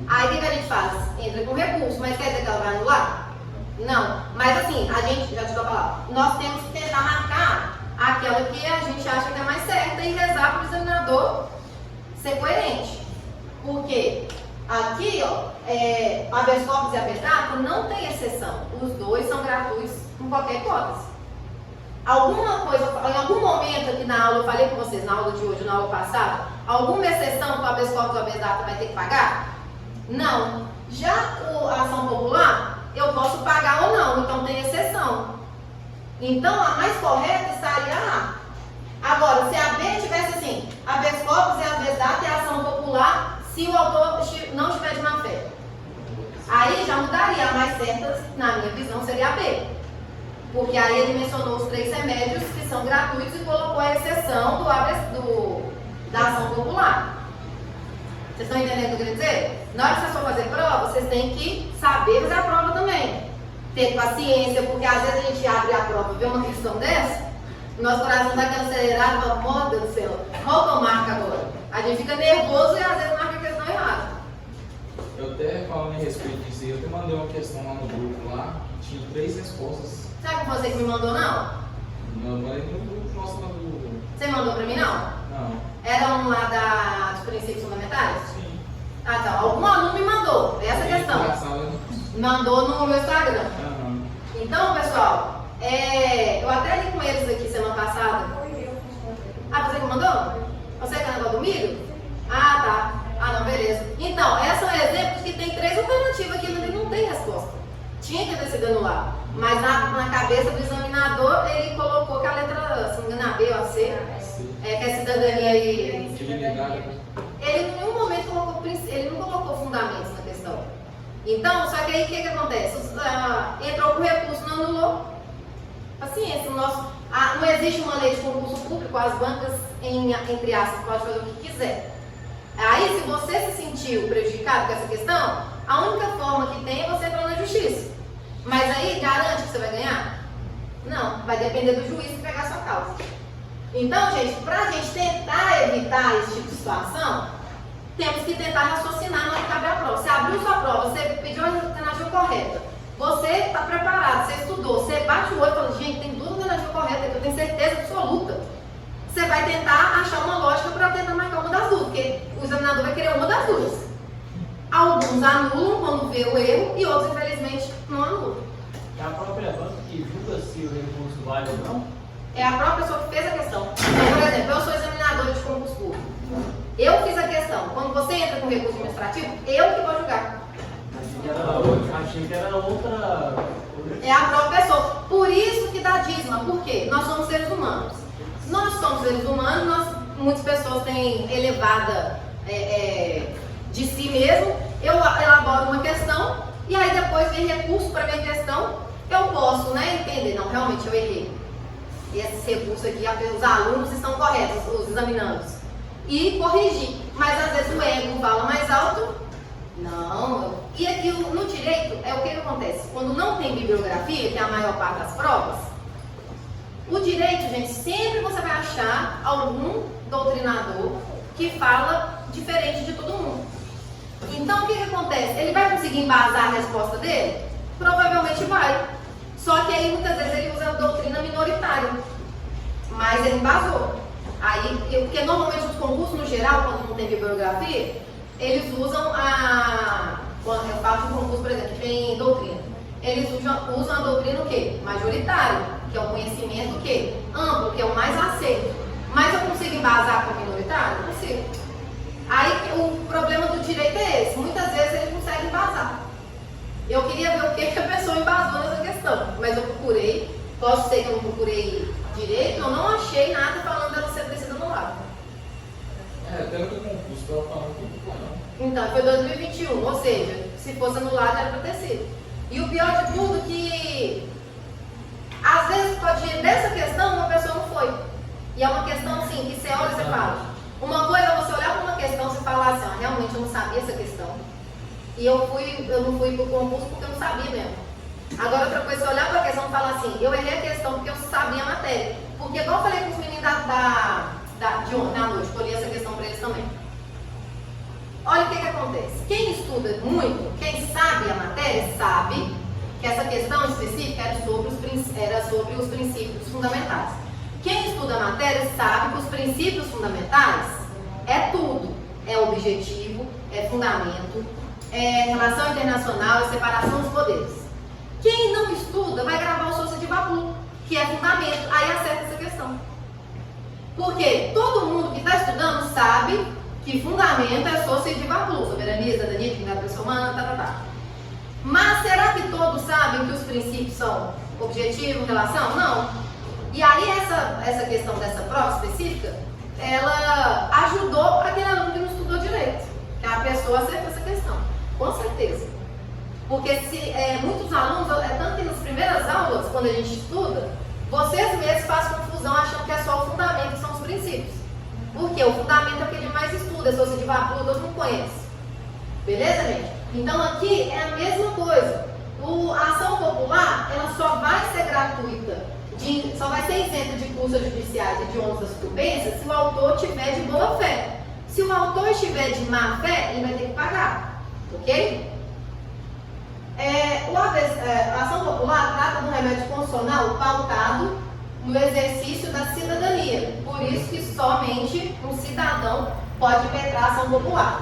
Aí o que a gente faz? Entra com recurso, mas quer dizer que ela vai anular? Não. Mas assim, a gente, já te dou a palavra, nós temos que tentar marcar aquela que a gente acha que é mais certa e rezar para o examinador ser coerente. Porque aqui, ó, habeas corpus e habeas data não tem exceção. Os dois são gratuitos com qualquer hipótese. Alguma coisa, em algum momento aqui na aula, eu falei com vocês, na aula de hoje, na aula passada, alguma exceção que o habeas corpus e o habeas data vai ter que pagar? Não. Já a ação popular, eu posso pagar ou não, então tem exceção. Então, a mais correta estaria A. Agora, se a B tivesse assim, habeas corpus e habeas data é ação popular se o autor não estiver de má fé. Aí já mudaria, a mais certa, na minha visão, seria a B. Porque aí ele mencionou os 3 remédios que são gratuitos e colocou a exceção da ação popular. Vocês estão entendendo o que eu quero dizer? Na hora que vocês for fazer prova, vocês têm que saber fazer a prova também. Ter paciência, porque às vezes a gente abre a prova e vê uma questão dessa, nosso coração dá aquela acelerada e fala, meu Deus do céu, qual que eu marco agora? A gente fica nervoso e às vezes marca a questão errada. Eu até falando em respeito disso, eu até mandei uma questão lá no grupo lá, tinha 3 respostas. Sabe que você que me mandou, não? Eu mandei no grupo nosso lá do... Você mandou pra mim, não? Não. Era um lá dos princípios fundamentais? Sim. Ah, tá. Algum aluno me mandou essa questão. Mandou no meu Instagram. Uhum. Então, pessoal, eu até li com eles aqui semana passada. Ah, você que mandou? Você que é negócio do milho? Ah, tá. Ah, não, beleza. Então, esses são exemplos que tem 3 alternativas aqui, não tem resposta. Tinha que ter sido anulado. Mas na cabeça do examinador, ele colocou que a letra, se não me engano, a B ou a C, que é cidadania e... Ele em nenhum momento ele não colocou fundamentos na questão. Então, só que aí o que acontece? Entrou com recurso, não anulou. Paciência, não existe uma lei de concurso público, as bancas, entre aspas, podem fazer o que quiser. Aí, se você se sentiu prejudicado com essa questão, a única forma que tem é você entrar na justiça. Mas aí, garante que você vai ganhar? Não, vai depender do juiz que pegar a sua causa. Então, gente, para a gente tentar evitar esse tipo de situação, temos que tentar raciocinar na hora que abrir a prova. Você abriu sua prova, você pediu a alternativa correta, você está preparado, você estudou, você bate o olho e fala, gente, tem 2 alternativas corretas que eu tenho certeza absoluta. Você vai tentar achar uma lógica para tentar marcar uma das 2, porque o examinador vai querer uma das 2. Alguns anulam quando vê o erro e outros, infelizmente, não anulam. É a própria banca que julga se o recurso vale ou não? É a própria pessoa que fez a questão. Então, por exemplo, eu sou examinadora de concurso público. Eu fiz a questão. Quando você entra com recurso administrativo, eu que vou julgar. Achei que era outra... É a própria pessoa. Por isso que dá dízima. Por quê? Nós somos seres humanos. Nós somos seres humanos, muitas pessoas têm elevada de si mesmo. Eu elaboro uma questão e aí depois vem recurso para minha questão. Eu posso, entender. Não, realmente eu errei. E esse recurso aqui, os alunos estão corretos, os examinandos. E corrigir. Mas às vezes o ego fala mais alto. Não. E aqui no direito é o que acontece. Quando não tem bibliografia, que é a maior parte das provas, o direito, gente, sempre você vai achar algum doutrinador que fala diferente de todo mundo. Então o que acontece? Ele vai conseguir embasar a resposta dele? Provavelmente vai. Só que aí muitas vezes ele usa a doutrina minoritária. Mas ele embasou. Aí, porque normalmente os concursos, no geral, quando não tem bibliografia, eles usam quando eu falo de concurso, por exemplo, que tem doutrina. Eles usam a doutrina o quê? Majoritária, que é o conhecimento o quê? Amplo, que é o mais aceito. Mas eu consigo embasar com o minoritário? Não consigo. Aí o problema do direito é esse. Muitas vezes ele consegue embasar. Eu queria ver o que a pessoa embasou nessa questão, mas eu procurei. Posso ser que eu não procurei direito, eu não achei nada falando dela ser sido anulada. Até no concurso ela falando que não. Então, foi 2021, ou seja, se fosse anulado era para ter sido. E o pior de tudo que, às vezes, pode ir dessa questão, uma pessoa não foi. E é uma questão assim, que você olha e você fala. Uma coisa é você olhar para uma questão e falar assim, realmente eu não sabia essa questão. E eu não fui para o concurso porque eu não sabia mesmo. Agora outra coisa é você olhar para a questão e falar assim, eu errei a questão porque eu sabia a matéria. Porque igual eu falei com os meninos de ontem à noite, eu li essa questão para eles também. Olha o que acontece. Quem estuda muito, quem sabe a matéria, sabe que essa questão específica era sobre os princípios fundamentais. Quem estuda a matéria sabe que os princípios fundamentais é tudo. É objetivo, é fundamento, é relação internacional, é separação dos poderes. Quem não estuda vai gravar o Sousa de Vapur, que é fundamento. Aí acerta essa questão. Porque todo mundo que está estudando sabe que fundamento é Sousa de Vapur, soberania, cidadania, dignidade da pessoa humana, Mas será que todos sabem que os princípios são objetivo, relação? Não. E aí essa questão dessa prova específica, ela ajudou para aquele aluno que não estudou direito. Que a pessoa acertou essa questão. Com certeza. Porque muitos alunos, tanto que nas primeiras aulas, quando a gente estuda, vocês mesmos fazem confusão achando que é só o fundamento, que são os princípios. Porque o fundamento é o que ele mais estuda, se fosse de Vapur, todo mundo conhece. Beleza, gente? Então aqui é a mesma coisa. A ação popular, ela só vai ser gratuita, só vai ser isenta de custas judiciais e de ônus das sucumbências se o autor tiver de boa fé. Se o autor estiver de má fé, ele vai ter que pagar. Ok? A ação popular trata de um remédio constitucional pautado no exercício da cidadania. Por isso que somente um cidadão pode impetrar a ação popular.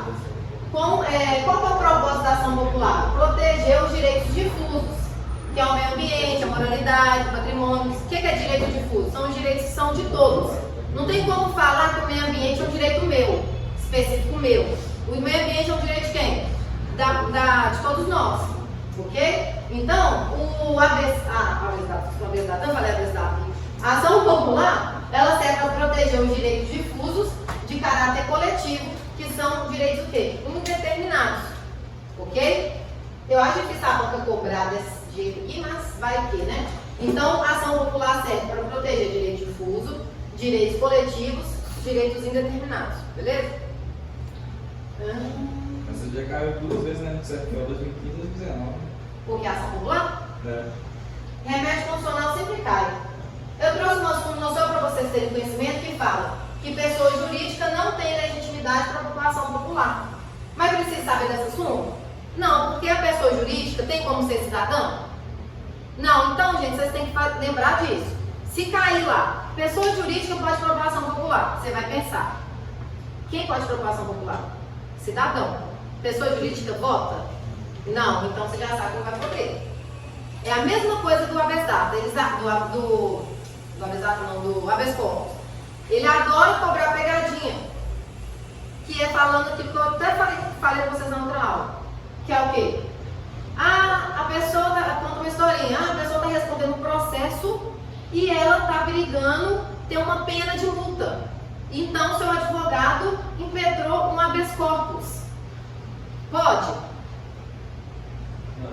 Qual é o propósito da ação popular? Proteger os direitos difusos, que é o meio ambiente, a moralidade, o patrimônio. O que é direito difuso? São os direitos que são de todos. Não tem como falar que o meio ambiente é um direito meu, específico meu. O meio ambiente é um direito de quem? De todos nós. Ok? Então, a ação popular, ela serve para proteger os direitos difusos de caráter coletivo, que são direitos o quê? Indeterminados. Ok? Eu acho que a banca cobrar desse jeito aqui, mas vai que, né? Então, a ação popular serve para proteger direito difuso, direitos coletivos, direitos indeterminados. Beleza? Essa já caiu 2 vezes, né? No CFO 2015 e 2019. Porque a ação popular? É. Remédio constitucional sempre cai. Eu trouxe uma súmula só para vocês terem conhecimento que fala que pessoa jurídica não tem legitimidade para a população popular. Mas precisa saber dessa súmula? Não, porque a pessoa jurídica tem como ser cidadão? Não, então, gente, vocês têm que lembrar disso. Se cair lá, pessoa jurídica pode propor ação popular, você vai pensar. Quem pode propor ação popular? Cidadão. Pessoa jurídica vota? Não, então você já sabe que não vai poder. É a mesma coisa do habeas data, do habeas corpus. Ele adora cobrar pegadinha, que é falando aquilo que eu até falei para vocês na outra aula, que é o quê? A pessoa conta uma historinha, a pessoa está respondendo um processo e ela está brigando ter uma pena de multa. Então, seu advogado impetrou um habeas corpus. Pode? Não.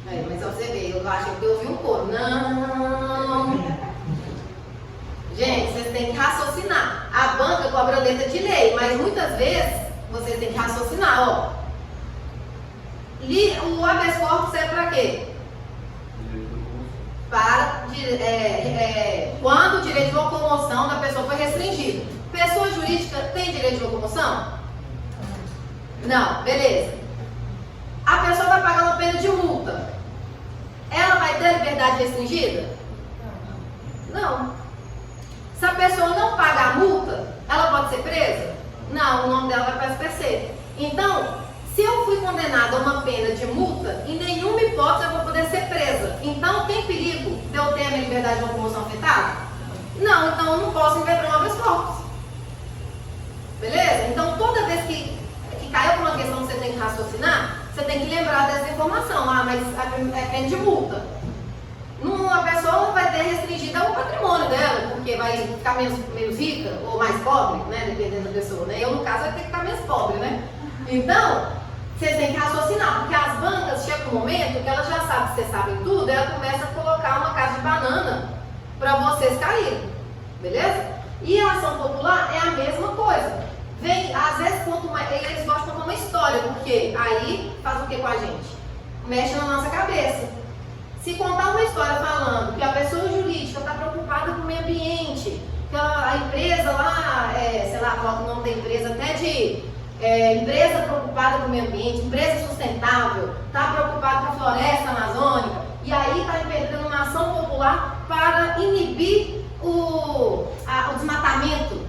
Mas você vê, eu acho que eu ouvi um coro. Não! Gente, vocês têm que raciocinar. A banca cobra letra de lei, mas muitas vezes vocês têm que raciocinar, ó. O habeas corpus é para quê? Para quando o direito de locomoção da pessoa foi restringido. Pessoa jurídica tem direito de locomoção? Não, beleza. A pessoa vai pagar uma pena de multa. Ela vai ter liberdade restringida? Não. Se a pessoa não paga a multa, ela pode ser presa? Não, o nome dela vai para a SPC. Então, se eu fui condenada a uma pena de multa, em nenhuma hipótese eu vou poder ser presa. Então, tem perigo de eu ter a minha liberdade de locomoção afetada? Não, então eu não posso impetrar um habeas corpus. Beleza? Então, toda vez que caiu por uma questão que você tem que raciocinar, você tem que lembrar dessa informação. Ah, mas é pena de multa. A pessoa vai ter restringido o patrimônio dela, porque vai ficar menos rica ou mais pobre, né? Dependendo da pessoa, né? Eu, no caso, vai ter que ficar menos pobre, né? Então, vocês têm que raciocinar, porque as bancas chegam um momento que elas já sabem que vocês sabem tudo, e ela começa a colocar uma casa de banana para vocês caírem, beleza? E a ação popular é a mesma coisa. Vem, às vezes, eles gostam de contar uma história, porque aí faz o que com a gente? Mexe na nossa cabeça. Se contar uma história falando que a pessoa jurídica está preocupada com o meio ambiente, que a empresa lá, sei lá, coloca o nome da empresa até de empresa preocupada com o meio ambiente, empresa sustentável, está preocupada com a floresta amazônica, e aí está impetrando uma ação popular para inibir o desmatamento.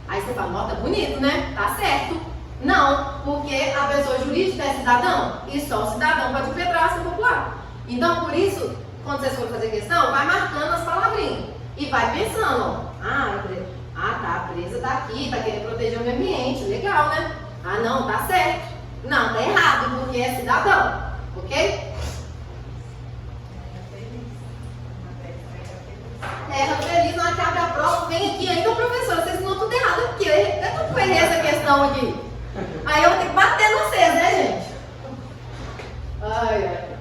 Aí você fala, nota bonito, né? Tá certo. Não, porque a pessoa jurídica é cidadão, e só o cidadão pode impetrar a ação popular. Então, por isso, quando vocês forem fazer questão, vai marcando as palavrinhas e vai pensando, ó, tá, a presa tá aqui, tá querendo proteger o meio ambiente, legal, né? Ah, não, tá certo. Não, tá errado, porque é cidadão, ok? Erra feliz, na hora que abre a prova, vem aqui ainda, professor, vocês não tudo errado aqui, eu não errei essa questão aqui. Aí eu vou ter que bater no vocês, né, gente? Ai.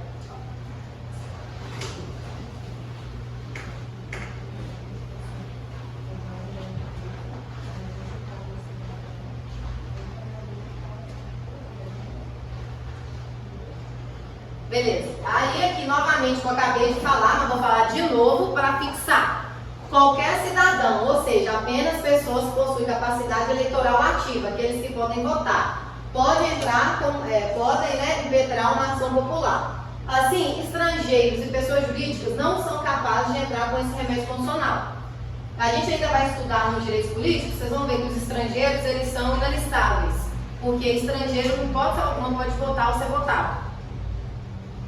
Beleza. Aí aqui novamente que eu acabei de falar, mas vou falar de novo para fixar. Qualquer cidadão, ou seja, apenas pessoas que possuem capacidade eleitoral ativa, aqueles que podem votar, podem entrar, podem impetrar uma ação popular. Assim, estrangeiros e pessoas jurídicas não são capazes de entrar com esse remédio constitucional. A gente ainda vai estudar nos direitos políticos, vocês vão ver que os estrangeiros eles são inalistáveis, porque estrangeiro não pode votar ou ser votado.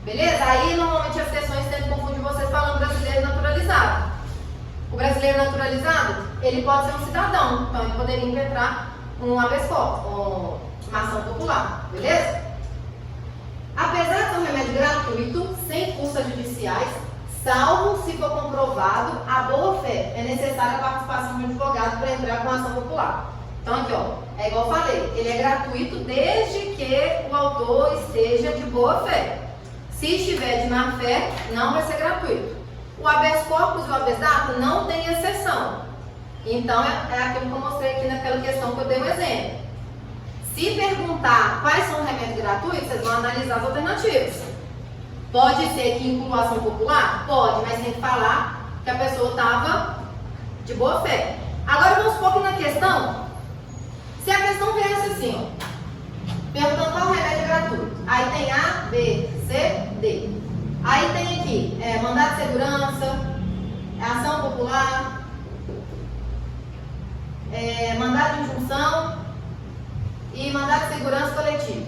Beleza? Aí, normalmente, as questões tentam confundir vocês falando brasileiro naturalizado. O brasileiro naturalizado, ele pode ser um cidadão, então ele poderia impetrar um habeas corpus, uma ação popular, beleza? Apesar de ser um remédio gratuito, sem custas judiciais, salvo se for comprovado a boa-fé, é necessária a participação de um advogado para entrar com a ação popular. Então, aqui, ó, é igual eu falei, ele é gratuito desde que o autor esteja de boa-fé. Se estiver de má-fé, não vai ser gratuito. O habeas corpus e o habeas data não tem exceção. Então, é aquilo que eu mostrei aqui naquela questão que eu dei um exemplo. Se perguntar quais são os remédios gratuitos, vocês vão analisar as alternativas. Pode ser que inclua ação popular? Pode, mas tem que falar que a pessoa estava de boa fé. Agora, vamos supor que na questão, se a questão viesse assim, ó, perguntando qual remédio é gratuito. Aí tem A, B, C, D. Aí tem aqui, mandado de segurança, ação popular, mandado de injunção e mandado de segurança coletivo.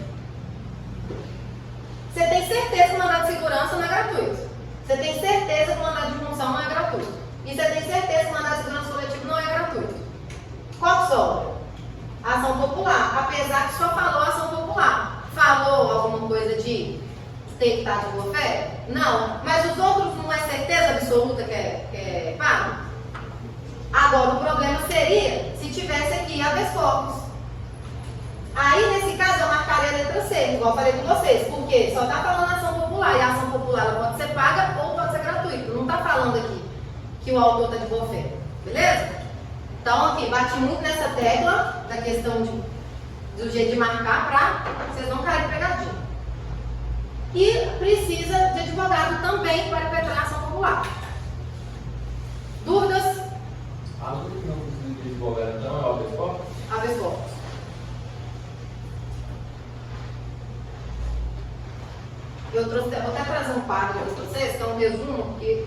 Você tem certeza que o mandado de segurança não é gratuito. Você tem certeza que o mandado de injunção não é gratuito. E você tem certeza que o mandado de segurança coletivo não é gratuito. Qual que sobra? Ação popular. Apesar que só falou ação popular. Falou alguma coisa de ter que estar de boa fé? Não. Mas os outros não é certeza absoluta que é pago? Agora, o problema seria se tivesse aqui habeas corpus. Aí, nesse caso, eu marcaria a letra C, igual eu falei com vocês. Porque só está falando ação popular. E a ação popular ela pode ser paga ou pode ser gratuita. Não está falando aqui que o autor está de boa fé. Beleza? Então, aqui, bati muito nessa tecla da questão do jeito de marcar para vocês não caírem pegadinho. E precisa de advogado também para impetrar a ação popular. Dúvidas? A única que não precisa de advogado, então, é o habeas corpus? Habeas corpus. Eu vou até trazer um quadro aqui para vocês, que é um resumo, porque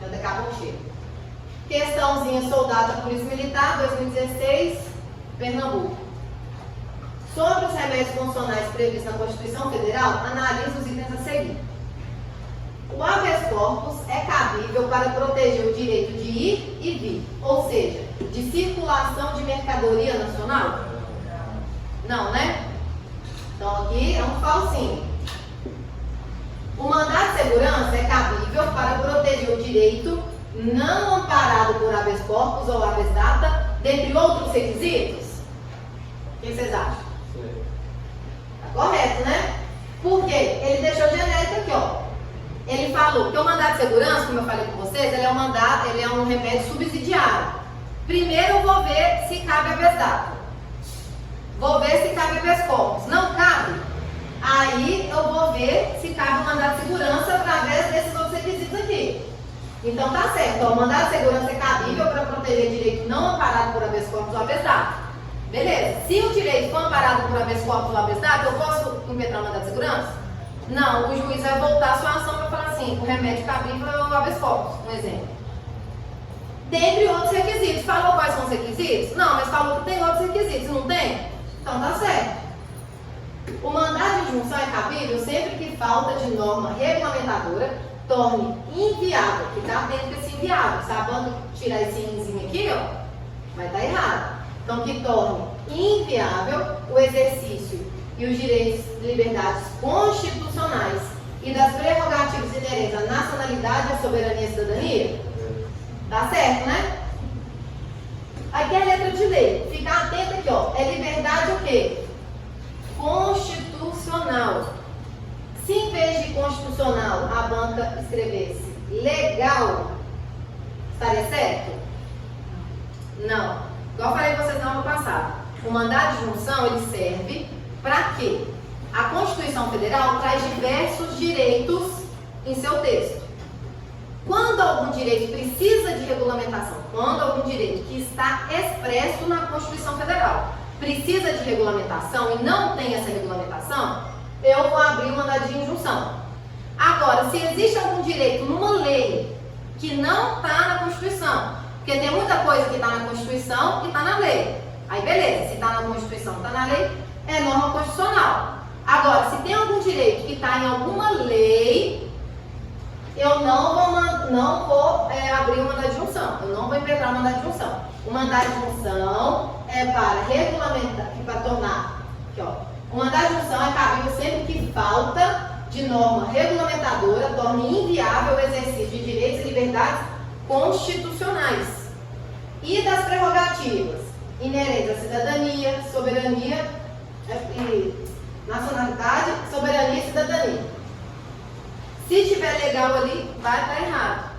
já daqui a pouco chega. Questãozinha soldada Polícia Militar, 2016, Pernambuco. Sobre os remédios funcionais previstos na Constituição Federal, analise os itens a seguir. O habeas corpus é cabível para proteger o direito de ir e vir, ou seja, de circulação de mercadoria nacional? Não, né? Então aqui é um falsinho. O mandado de segurança é cabível para proteger o direito não amparado por habeas corpus ou habeas data, dentre outros requisitos? O que vocês acham? Tá correto, né? Por quê? Ele deixou genérico aqui, ó. Ele falou que o mandado de segurança, como eu falei com vocês, ele é um remédio subsidiário. Primeiro eu vou ver se cabe habeas data. Vou ver se cabe habeas corpus. Não cabe? Aí eu vou ver se cabe o mandado de segurança através desses outros requisitos aqui. Então tá certo, ó, o mandado de segurança é cabível para proteger direito não amparado por habeas corpus ou habeas data. Beleza. Se o direito for amparado por habeas corpus ou habeas data, eu posso impetrar o mandado de segurança? Não, o juiz vai voltar a sua ação para falar assim, o remédio cabível é o habeas corpus, um exemplo. Dentre outros requisitos. Falou quais são os requisitos? Não, mas falou que tem outros requisitos, não tem? Então tá certo. O mandado de injunção é cabível sempre que falta de norma regulamentadora torne inviável, que está dentro desse inviável. Se a banca tirar esse índice aqui, ó, vai estar errado. Então, que torne inviável o exercício e os direitos e liberdades constitucionais e das prerrogativas inerentes à nacionalidade, à soberania e à cidadania? Tá certo, né? Aqui é a letra de lei. Fica atento aqui, ó. É liberdade o quê? Constitucional. Se em vez de constitucional a banca escrevesse legal, estaria certo? Não. Igual eu falei com vocês na aula passada. O mandado de junção, ele serve para quê? A Constituição Federal traz diversos direitos em seu texto. Quando algum direito precisa de regulamentação, quando algum direito que está expresso na Constituição Federal precisa de regulamentação e não tem essa regulamentação, eu vou abrir o mandado de injunção. Agora, se existe algum direito numa lei que não está na Constituição, porque tem muita coisa que está na Constituição e está na lei. Aí beleza, se está na Constituição, está na lei, é norma constitucional. Agora, se tem algum direito que está em alguma lei, eu não vou abrir o mandado de junção. Eu não vou impetrar o mandado de junção. O mandado de junção é para regulamentar, para tornar, aqui ó, o mandado de junção é cabível sempre que falta de norma regulamentadora torne inviável o exercício de direitos e liberdades constitucionais e das prerrogativas inerentes à cidadania, soberania e nacionalidade, soberania e cidadania. Se tiver legal ali, vai estar errado.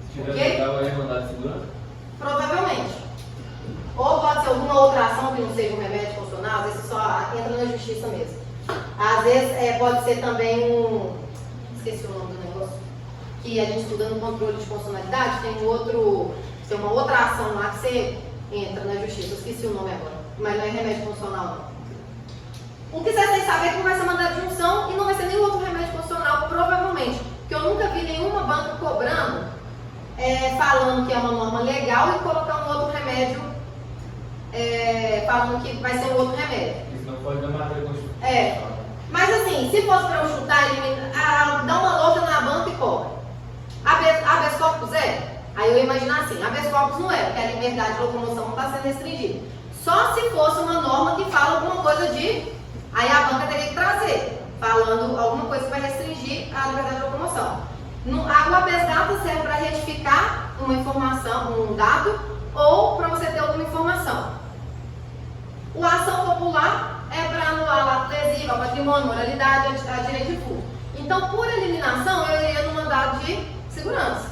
Se tiver Ok? legal, é mandado de segurança? Provavelmente. Ou pode ser alguma outra ação que não seja um remédio funcional, às vezes só entra na justiça mesmo. Às vezes pode ser também esqueci o nome do negócio, que a gente estuda no controle de funcionalidade, tem uma outra ação lá que você entra na justiça, eu esqueci o nome agora, mas não é remédio funcional não. O que vocês têm que saber é que não vai ser mandado de junção e não vai ser nenhum outro remédio funcional, provavelmente, porque eu nunca vi nenhuma banca cobrando, falando que é uma norma legal e colocando outro remédio, falando que vai ser um outro remédio. Isso não pode dar matéria constitucional. Mas assim, se fosse para eu chutar, dá uma louca na banca e cobra. Habeas corpus é? Aí eu ia imaginar assim, habeas corpus não é, porque a liberdade de locomoção não está sendo restringida. Só se fosse uma norma que fala alguma coisa de... Aí a banca teria que trazer, falando alguma coisa que vai restringir a liberdade de locomoção. O habeas data serve para retificar uma informação, um dado, ou para você ter alguma informação. O ação popular é para anular ato lesivo, patrimônio, moralidade, a direito de furto. Então, por eliminação, eu iria no mandado de segurança.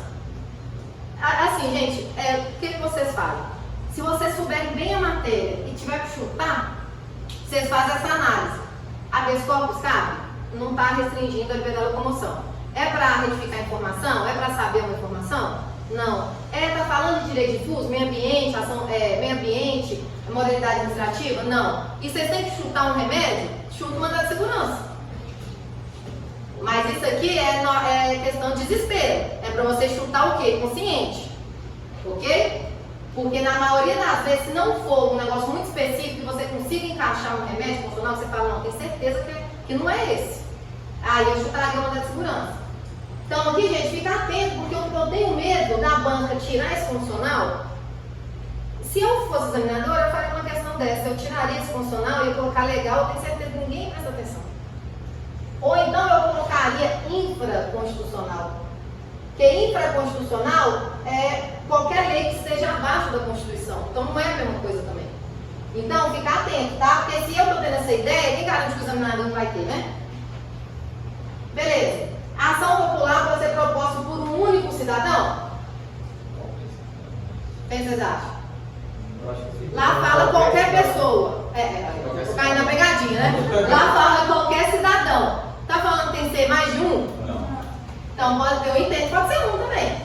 Assim, gente, o que vocês fazem? Se vocês souberem bem a matéria e tiver que chutar, vocês fazem essa análise. Habeas corpus cabe? Não está restringindo a liberdade de locomoção. É para retificar a informação? É para saber uma informação? Não. Está falando de direito difuso, meio ambiente, meio ambiente, moralidade administrativa? Não. E vocês têm que chutar um remédio? Chuta o mandado de segurança. Mas isso aqui é questão de desespero. É para você chutar o quê? Consciente. ok? Porque na maioria das vezes, se não for um negócio muito específico, que você consiga encaixar um remédio funcional, você fala, não, tem certeza que não é esse. Aí eu te trago uma de segurança. Então aqui, gente, fica atento, porque eu tenho medo da banca tirar esse funcional. Se eu fosse examinadora, eu faria uma questão dessa. Eu tiraria esse funcional e ia colocar legal, eu tenho certeza que ninguém presta atenção. Ou então eu colocaria infraconstitucional. Porque infraconstitucional é qualquer lei que esteja abaixo da Constituição. Então não é a mesma coisa também. Então fica atento, tá? Porque se eu estou tendo essa ideia, quem garante que o examinador não vai ter, né? Beleza. A ação popular pode ser proposta por um único cidadão? O que vocês acham? Eu acho que sim. Lá fala qualquer pessoa. Vou cair na pegadinha, né? Lá fala qualquer cidadão. Tá falando que tem que ser mais de um? Não. Então, eu entendo, pode ser um também.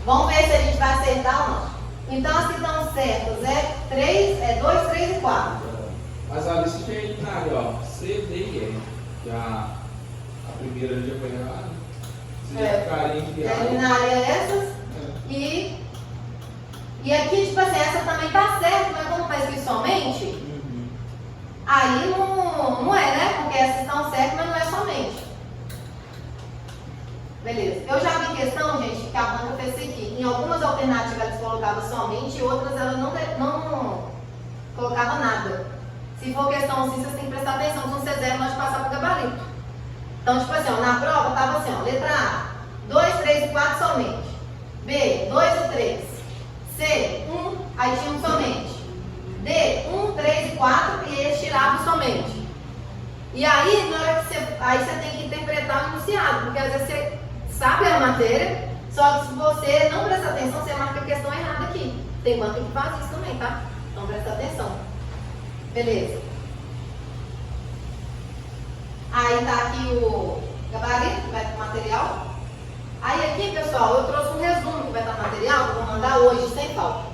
Vamos ver se a gente vai acertar ou não. Então, as que estão certas é 2, 3 e 4. Mas a lista já é eliminária, ó. C, D e E. Já a primeira já foi errada. Você já ficaria entre A. Eliminaria essas. E aqui, tipo assim, essa também tá certa, mas como tá escrito somente, aí não é, né? Porque essas estão certas, mas não é somente. Beleza. Eu já vi questão, gente, que a banca fez isso aqui. Em algumas alternativas elas colocavam somente, e outras elas não colocavam nada. Se for questão assim, vocês têm que prestar atenção. Se não ser zero, nós passar para o gabarito. Então, tipo assim, ó, na prova estava assim, ó, letra A, 2, 3 e 4 somente. B, 2 e 3. C, 1, aí tinha um somente. D, 1, 3 e 4, e eles tiravam somente. E aí, na hora que você tem que interpretar o enunciado, porque às vezes você sabe a matéria, só que se você não prestar atenção, você marca a questão errada aqui. Tem banca que faz isso também, tá? Então presta atenção. Beleza. Aí tá aqui o gabarito, que vai para o material. Aí aqui, pessoal, eu trouxe um resumo que vai estar no material, que eu vou mandar hoje, sem falta.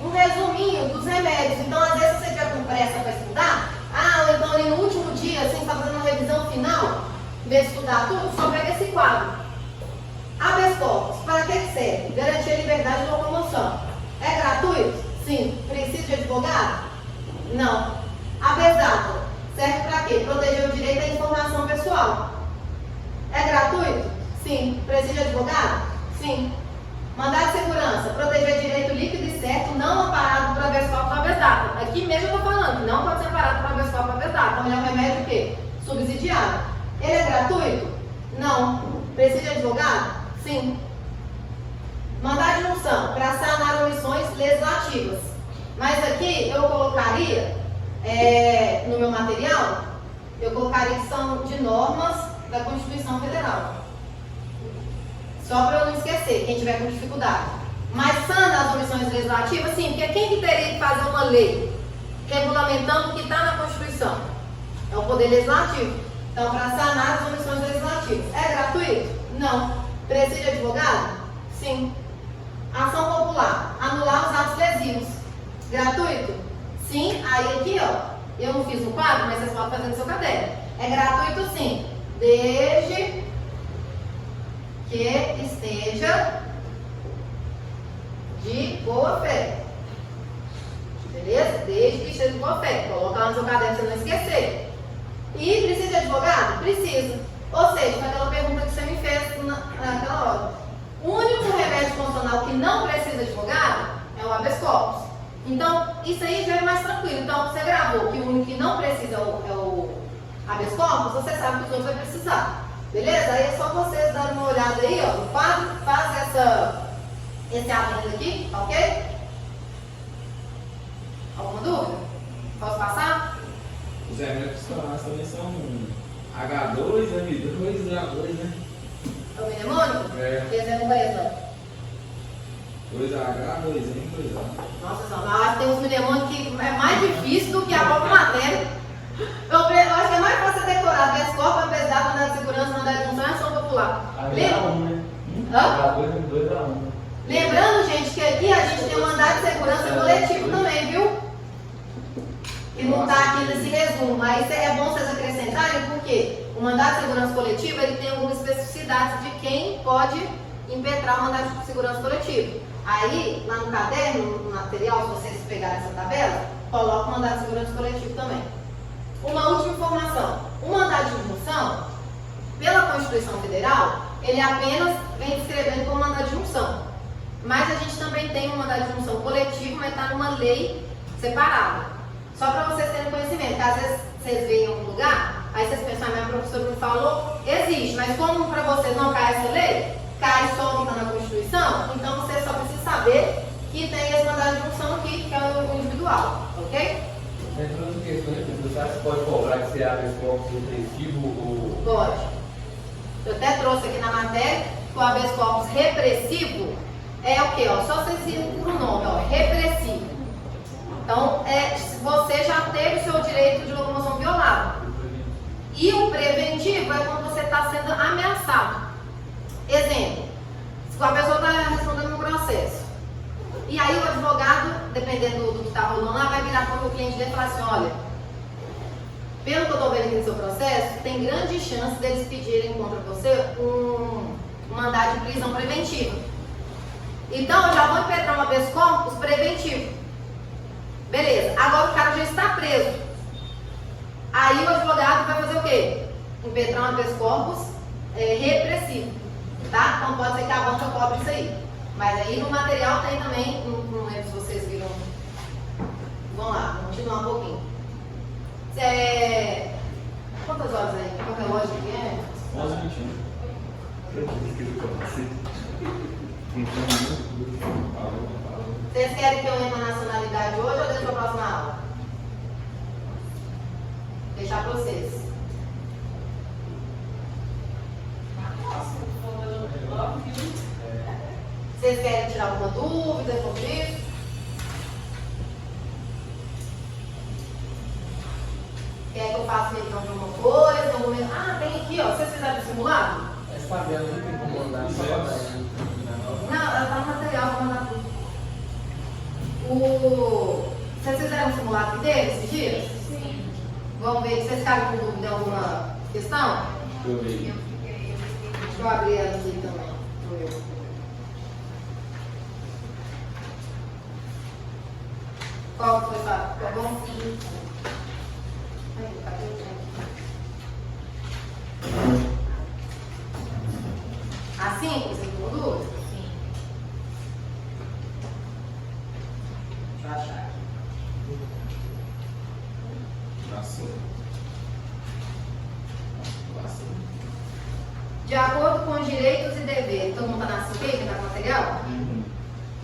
Um resuminho dos remédios. Então, às vezes, se você tiver com pressa para estudar, ou então ali no último dia, assim, está fazendo uma revisão final, em vez de estudar tudo, só pega esse quadro. Habeas corpus, para que serve? Garantir a liberdade de locomoção. É gratuito? Sim. Precisa de advogado? Não. Habeas data, serve para quê? Proteger o direito à informação pessoal. É gratuito? Sim. Precisa de advogado? Sim. Mandado de segurança, proteger direito líquido e certo, não amparado por habeas corpus ou habeas data. Aqui mesmo eu estou falando que não pode ser amparado por habeas corpus ou habeas data. Então ele é um remédio o quê? Subsidiado. Ele é gratuito? Não. Precisa de advogado? Sim. Mandado de junção, para sanar omissões legislativas. Mas aqui eu colocaria, no meu material, eu colocaria que são de normas da Constituição Federal. Só para eu não esquecer, quem tiver com dificuldade. Mas sana as omissões legislativas, sim, porque quem que teria que fazer uma lei regulamentando o que está na Constituição? É o Poder Legislativo. Então, para sanar as omissões legislativas. É gratuito? Não. Precisa de advogado? Sim. Ação popular. Anular os atos lesivos. Gratuito? Sim. Aí aqui, ó, eu não fiz no quadro, mas vocês podem fazer no seu caderno. É gratuito, sim. Desde que esteja de boa fé. Beleza? Desde que esteja de boa fé. Coloca lá no seu caderno para você não esquecer. E precisa de advogado? Precisa. Ou seja, foi aquela pergunta que você me fez naquela hora. O único remédio funcional que não precisa de advogado é o habeas corpus. Então, isso aí já é mais tranquilo. Então, você gravou que o único que não precisa é o habeas corpus, você sabe que os outros vai precisar. Beleza? Aí é só vocês darem uma olhada aí, ó, no quadro, faz esse adendo aqui, tá ok? Alguma dúvida? Posso passar? Os remédios funcionais também são H2, M2 e A2, né? É o mnemônico? Exemplo para exemplo. 2H, 2M, 2A. Nossa, só, na hora tem uns mnemônicos que é mais difícil do que a própria matéria. Eu acho que é mais fácil decorar habeas corpus, habeas data, mandado de segurança, mandado de função e ação popular. Lembrando, gente, que aqui a gente tem um mandado de segurança coletivo também, viu? Que não está aqui nesse resumo, mas é bom vocês acrescentarem, porque o mandado de segurança coletivo ele tem algumas especificidades de quem pode impetrar o mandado de segurança coletivo. Aí, lá no caderno, no material, se vocês pegarem essa tabela, coloca o mandado de segurança coletivo também. Uma última informação. O mandado de injunção, pela Constituição Federal, ele apenas vem descrevendo como mandado de injunção. Mas a gente também tem um mandado de injunção coletivo, mas está numa lei separada. Só para vocês terem conhecimento, que às vezes vocês veem em algum lugar, aí vocês pensam, minha professora me falou, existe, mas como para vocês não cai essa lei, cai só o que está na Constituição, então vocês só precisam saber que tem esse mandado de injunção aqui, que é o individual, ok? Entrando em questões, você pode cobrar que você abre esse corpus repressivo ou... Pode. Eu até trouxe aqui na matéria que o habeas corpus repressivo é o quê? Ó, só vocês irem por um nome, ó, repressivo. Então, você já teve o seu direito de locomoção violado. E o preventivo é quando você está sendo ameaçado. Exemplo, se a pessoa está respondendo um processo, e aí o advogado, dependendo do que está rolando lá, vai virar para o cliente dele e falar assim, olha, pelo que eu estou vendo aqui no seu processo, tem grande chance deles pedirem contra você um mandado de prisão preventiva. Então, eu já vou impetrar um habeas corpus preventivo. Beleza, agora o cara já está preso. Aí o advogado vai fazer o quê? Impetrar um habeas corpus repressivo. Tá? Então pode ser que a banca cobre isso aí. Mas aí no material tem também, não lembro se vocês viram. Vamos lá, vamos continuar um pouquinho. Quantas horas aí? Qual relógio que é? 11h21. Vocês querem que eu entre na nacionalidade hoje ou deixa para a próxima aula? Deixar para vocês. Vocês querem tirar alguma dúvida sobre isso? Quer que eu faça revisão de alguma coisa? Ah, tem aqui, ó. Vocês fizeram o simulado? Essa tabela não tem como mandar. Não, ela tá no material, vou mandar tudo. Vocês fizeram um simulado dele esses dias? Sim. Vamos ver se vocês ficaram com dúvida em alguma questão? Deixa eu ver. Deixa eu abrir ela aqui também. Deixa eu ver. Qual que foi, Fábio? Tá bom? Ai, cadê o tempo? Assim, você ficou com dúvida? Sim. Deixa eu achar aqui. Passou. Passou. De acordo com os direitos e deveres, todo mundo está na CP, quem está com material?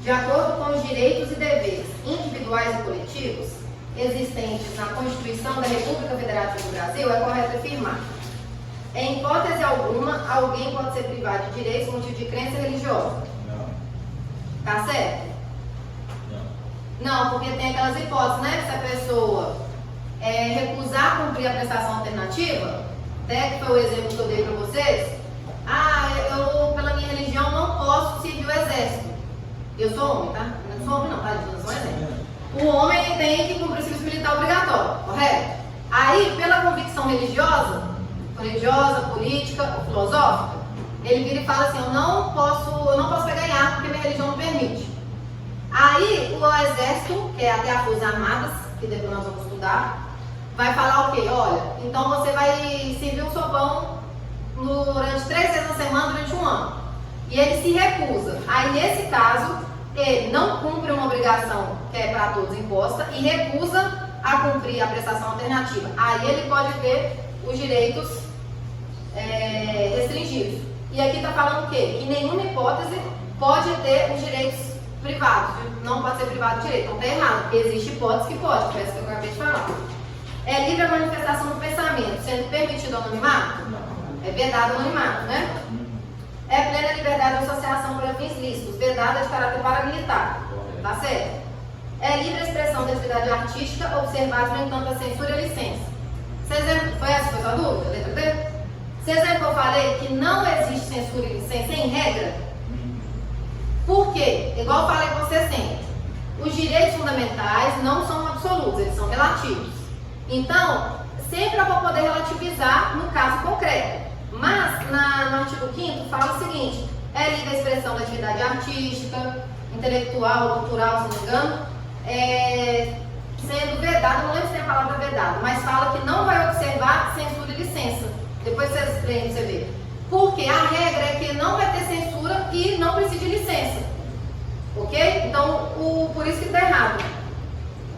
De acordo com os direitos e deveres individuais e coletivos existentes na Constituição da República Federativa do Brasil, é correto afirmar: em hipótese alguma, alguém pode ser privado de direitos por motivo de crença religiosa. Não. Tá certo? Não. Não, porque tem aquelas hipóteses, né? Se a pessoa recusar cumprir a prestação alternativa, até que foi o exemplo que eu dei para vocês. Ah, eu, pela minha religião, não posso servir o exército. Eu sou homem, tá? Eu não sou homem, não, tá? Eu sou um exemplo. O homem tem que cumprir o serviço militar obrigatório, correto? Aí, pela convicção religiosa, política ou filosófica, ele vira e fala assim: eu não posso pegar arma porque minha religião não permite. Aí, o exército, que é até as Forças Armadas, que depois nós vamos estudar, vai falar o quê? Olha, então você vai servir um sopão durante 3 vezes na semana, durante 1 ano. E ele se recusa. Aí, nesse caso, ele não cumpre uma obrigação que é para todos imposta e recusa a cumprir a prestação alternativa. Aí ele pode ter os direitos restringidos. E aqui está falando o quê? Que em nenhuma hipótese pode ter os direitos privados. Não pode ser privado de direito. Então está errado, porque existe hipótese que pode, que é isso que eu acabei de falar. É livre a manifestação do pensamento, sendo permitido o anonimato? É vedado o anonimato, né? É plena liberdade de associação para fins lícitos, vedada de caráter paramilitar. Tá certo? É livre a expressão da atividade artística, observado, no entanto, a censura e a licença. Foi essa a sua dúvida, letra B? Vocês lembram que eu falei que não existe censura e licença em regra? Por quê? Igual eu falei com você sempre. Os direitos fundamentais não são absolutos, eles são relativos. Então, sempre eu vou poder relativizar no caso concreto. Mas, no artigo 5º, fala o seguinte: É livre a expressão da atividade artística, intelectual, cultural, se não me engano, sendo vedado, não lembro se tem a palavra vedado, mas fala que não vai observar censura e licença. Depois vocês leem pra você ver. Porque a regra é que não vai ter censura e não precisa de licença. Ok? Então, por isso que está errado.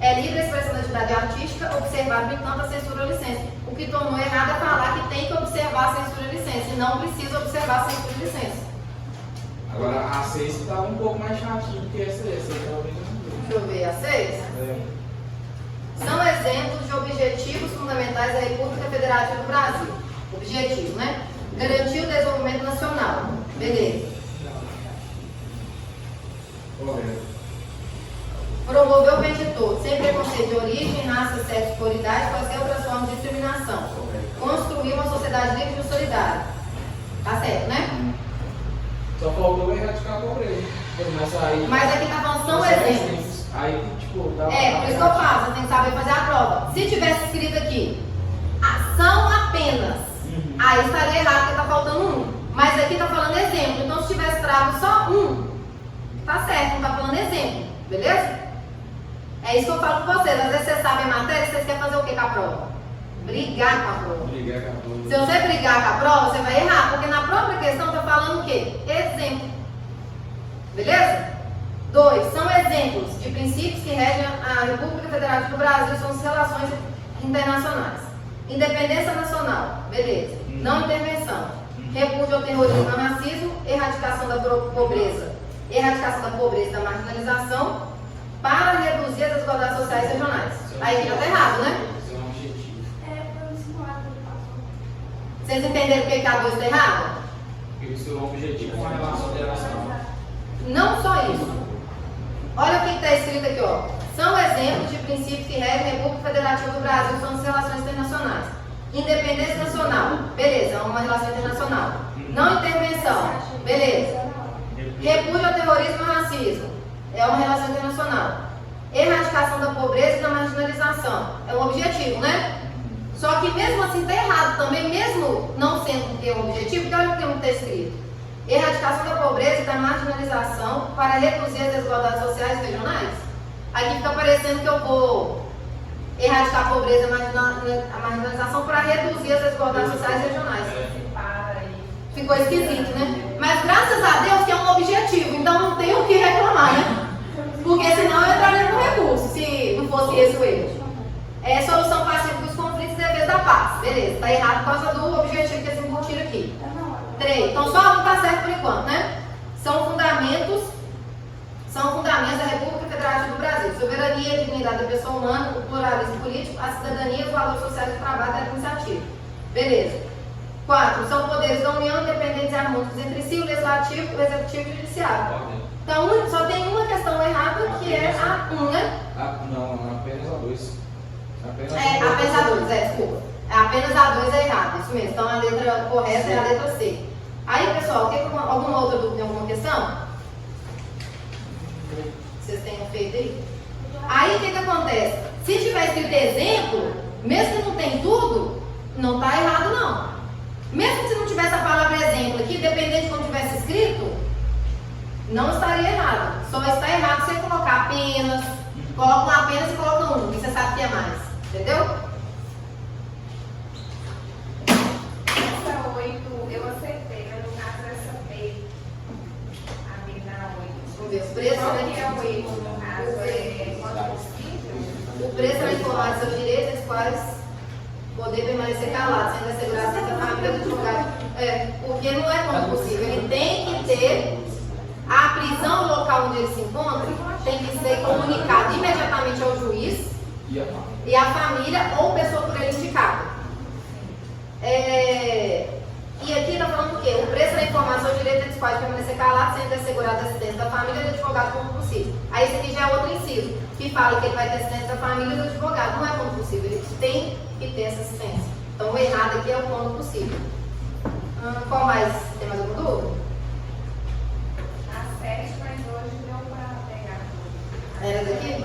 É livre a expressão da atividade artística, observar, no entanto, a censura ou licença. O que tornou errado é falar que tem que observar a censura e licença, e não precisa observar a censura e licença. Agora a 6 estava um pouco mais chatinho do que essa talvez não. Deixa eu ver, a 6. São exemplos de objetivos fundamentais da República Federativa do Brasil. Objetivo, né? Garantir o desenvolvimento nacional. Beleza. Correto. Promover o bem de todos, sem preconceito de origem, raça, sexo, cor, idade, quaisquer outras formas de discriminação. Construir uma sociedade livre e solidária. Tá certo, né? Só faltou erradicar a pobreza. Mas aqui tá falando são exemplos. Aí, tipo, dá Por isso que eu falo, você tem que saber fazer a prova. Se tivesse escrito aqui, são apenas, aí estaria errado porque tá faltando um. Mas aqui tá falando exemplo. Então se tivesse trago só um, tá certo, não tá falando exemplo. Beleza? É isso que eu falo com vocês. Às vezes vocês sabem a matéria, vocês querem fazer o que com a prova? Brigar com a prova. Brigar com a prova. Se você brigar com a prova, você vai errar, porque na própria questão está falando o quê? Exemplo. Beleza? 2. São exemplos de princípios que regem a República Federativa do Brasil, são as relações internacionais. Independência nacional. Beleza. Não intervenção. Repúdio ao terrorismo e ao racismo. Erradicação da pobreza. Erradicação da pobreza e da marginalização para reduzir as desigualdades sociais e regionais. Aí já está errado, né? Esse é um objetivo. Foi um simulado que passou. Vocês entenderam por que a 2 está errada? Porque o seu objetivo com relação à geração. Não só isso. Olha o que está escrito aqui, ó. São exemplos de princípios que regem a República Federativa do Brasil, são as relações internacionais. Independência nacional, beleza, é uma relação internacional. Não intervenção, beleza. Repúdio ao terrorismo e ao racismo, é uma relação internacional. Erradicação da pobreza e da marginalização, é um objetivo, né? Só que mesmo assim está errado também, mesmo não sendo que é um objetivo, porque olha o que está escrito. Erradicação da pobreza e da marginalização para reduzir as desigualdades sociais e regionais. Aqui fica parecendo que eu vou erradicar a pobreza e a marginalização para reduzir as desigualdades sociais e regionais. Ficou esquisito, né? Mas graças a Deus que é um objetivo, então não tem o que reclamar, né? Porque senão eu entraria no recurso, se não fosse esse o erro. É solução pacífica dos conflitos e defesa da paz. Beleza, tá errado por causa do objetivo que eles embutiram aqui. 3. Então só um tá certo por enquanto, né? São fundamentos da República Federativa do Brasil. Soberania, a dignidade da pessoa humana, o pluralismo político, a cidadania, os valores sociais do trabalho e da iniciativa. Beleza. 4. São poderes da União independentes e harmônicos entre si, o legislativo, o executivo e o judiciário. Então só tem uma questão errada que é a 1, né? Não, apenas a 2. Apenas a 2, desculpa. Apenas a 2 é errado, isso mesmo. Então a letra correta é a letra C. Aí, pessoal, alguma outra dúvida, alguma questão? Vocês tenham feito aí? Aí o que acontece? Se tiver escrito exemplo, mesmo que não tem tudo, não está errado não. Mesmo se não tivesse a palavra exemplo aqui, dependendo de como tivesse escrito, não estaria errado. Só está errado você colocar apenas, coloca um apenas e coloca um, que você sabe que é mais. Entendeu? Essa 8 eu acertei, mas no caso essa B. A B na 8. Vamos ver, os preços, Qual né? que é o erro no caso? É quanto possível? O preço é informar de seus direitos, os quais poder permanecer calado, sendo assegurado dentro da família do advogado. Porque não é como possível. Ele tem que ter a prisão local onde ele se encontra, tem que ser comunicado imediatamente ao juiz e à família ou pessoa por ele indicada. E aqui está falando o quê? O preço da informação, o direito dos quais permanecer calado, sendo assegurado a assistência da família e do advogado como possível. Aí esse aqui já é outro inciso, que fala que ele vai ter assistência da família e do advogado. Não é como possível, ele tem que ter essa assistência. Então o errado aqui é o quando possível. Qual mais? Tem mais alguma dúvida? A 7, mas hoje deu para pegar. Era daqui?